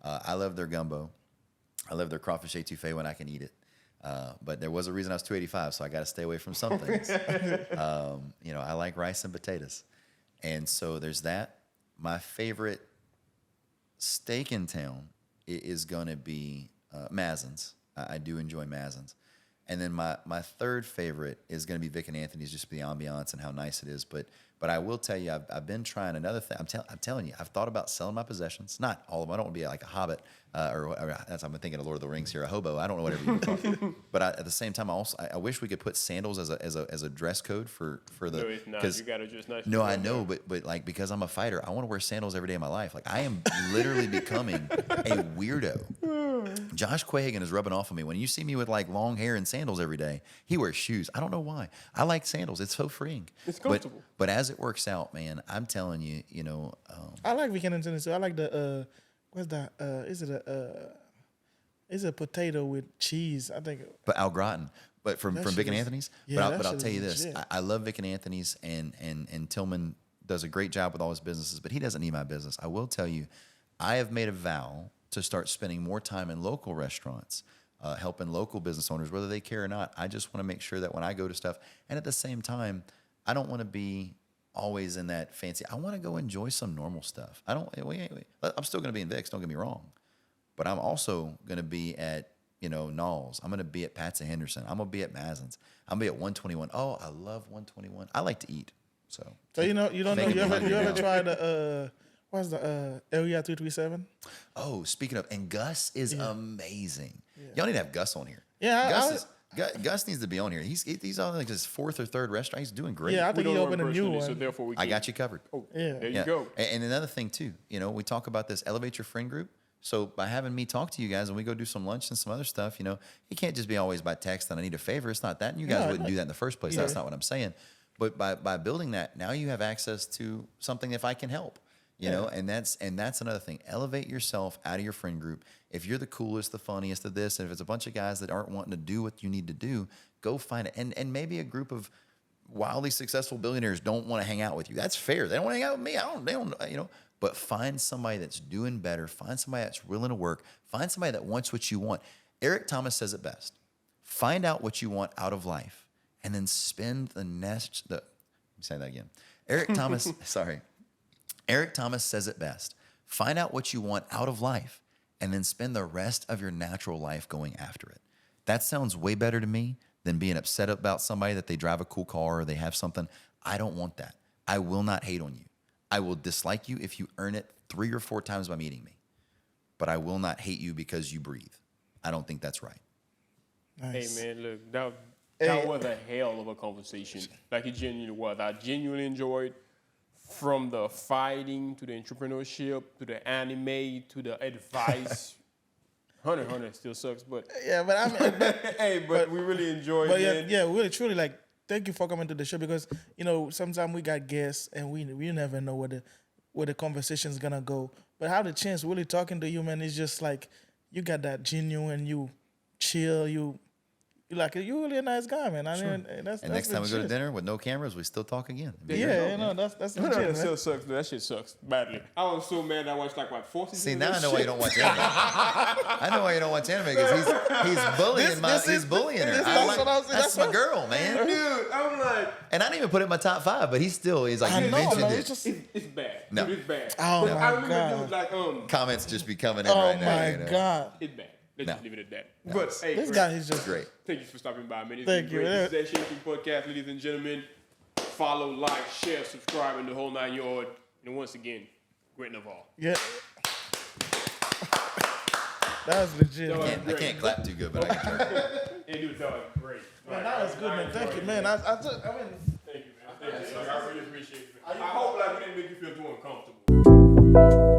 I love their gumbo. I love their crawfish etouffee when I can eat it. But there was a reason I was 285, so I got to stay away from some things. I like rice and potatoes. And so there's that. My favorite steak in town is going to be Mazzin's. I do enjoy Mazzin's. And then my third favorite is going to be Vic and Anthony's, just for the ambiance and how nice it is. But I will tell you, I've been trying another thing. I'm telling you, I've thought about selling my possessions. Not all of them. I don't want to be like a hobbit or that's I'm thinking of Lord of the Rings here, a hobo. I don't know whatever you would call it. But at the same time, I wish we could put sandals as a dress code for the. No, it's not. You gotta just nice. No, I know, but like because I'm a fighter, I want to wear sandals every day of my life. Like I am literally becoming a weirdo. Josh Quahagan is rubbing off on me. When you see me with like long hair and sandals every day, he wears shoes. I don't know why. I like sandals. It's so freeing. It's comfortable. But as it works out, man, I'm telling you, I like Vic and Anthony too. I like the what's that? Is it a potato with cheese? I think. But Al Gratin. But from Vic and Anthony's. Yeah, but I'll tell you this. Legit. I love Vic and Anthony's, and Tillman does a great job with all his businesses, but he doesn't need my business. I will tell you, I have made a vow to start spending more time in local restaurants, helping local business owners, whether they care or not. I just want to make sure that when I go to stuff, and at the same time, I don't want to be always in that fancy. I want to go enjoy some normal stuff. I'm still going to be in Vic's, don't get me wrong, but I'm also going to be at Knowles. I'm going to be at Pat's of Henderson. I'm going to be at Mazzin's. I'm going to be at 121. Oh, I love 121. I like to eat. So you ever tried what's the Area 337? Oh, speaking of, and Gus is amazing. Yeah. Y'all need to have Gus on here. Yeah, Gus needs to be on here. He's on like his 4th or 3rd restaurant. He's doing great. Yeah, I We think he don't run opened a new personally, one. so therefore we I can. got you covered. Oh, Yeah. there you go. And another thing too, we talk about this, elevate your friend group. So by having me talk to you guys and we go do some lunch and some other stuff, it can't just be always by text and I need a favor. It's not that. And you guys wouldn't do that in the first place. That's not what I'm saying. But by building that, now you have access to something if I can help. And that's another thing. Elevate yourself out of your friend group. If you're the coolest, the funniest of this, and if it's a bunch of guys that aren't wanting to do what you need to do, go find it. And maybe a group of wildly successful billionaires don't want to hang out with you. That's fair. They don't want to hang out with me. They don't. But find somebody that's doing better. Find somebody that's willing to work. Find somebody that wants what you want. Eric Thomas says it best. Find out what you want out of life, and then spend let me say that again. Eric Thomas, sorry. Eric Thomas says it best. Find out what you want out of life, and then spend the rest of your natural life going after it. That sounds way better to me than being upset about somebody that they drive a cool car or they have something. I don't want that. I will not hate on you. I will dislike you if you earn it 3 or 4 times by meeting me. But I will not hate you because you breathe. I don't think that's right. Nice. Hey, man, look, that was a hell of a conversation. Like, it genuinely was. I genuinely enjoyed from the fighting to the entrepreneurship to the anime to the advice. Hunter still sucks, but Yeah, but I mean, hey, but we really enjoyed but it. yeah, really, truly, like, thank you for coming to the show because sometimes we got guests and we never know where the conversation's gonna go. But how the chance really talking to you, man, is just like you got that genuine, you chill, you really a nice guy, man. I mean, that's Next time we go to legit. dinner with no cameras, we still talk again. That's Hunter legit, still man. sucks. That shit sucks badly. I was so mad I watched 4 seasons. See, of now that I know why you shit. don't watch anime. I know why you don't watch anime because he's bullying he's bullying her. that's what I was saying. That's my girl, man. Dude, I'm like, And I didn't even put it in my top 5, but he's like, I you know, mentioned man. it. It's just it's bad. No. Dude, it's bad. Oh, But my I remember God. dude like Comments just be coming in oh right now. my God, it's bad. Let's No. just leave it at that. No, But hey, this Chris, guy is just Great. thank you for stopping by, man. It's Thank been you. great. This is the Haitian Kings Podcast, ladies and gentlemen. Follow, like, share, subscribe, and the whole 9 yard. And once again, great Naval. yeah. That's legit. That was Man. I can't clap too good, but I can try. And dude, that was great. Man, that was good, man. Thank you, man. I mean, Thank you, man. Thank you. I really appreciate it. I hope like we didn't make you feel too uncomfortable.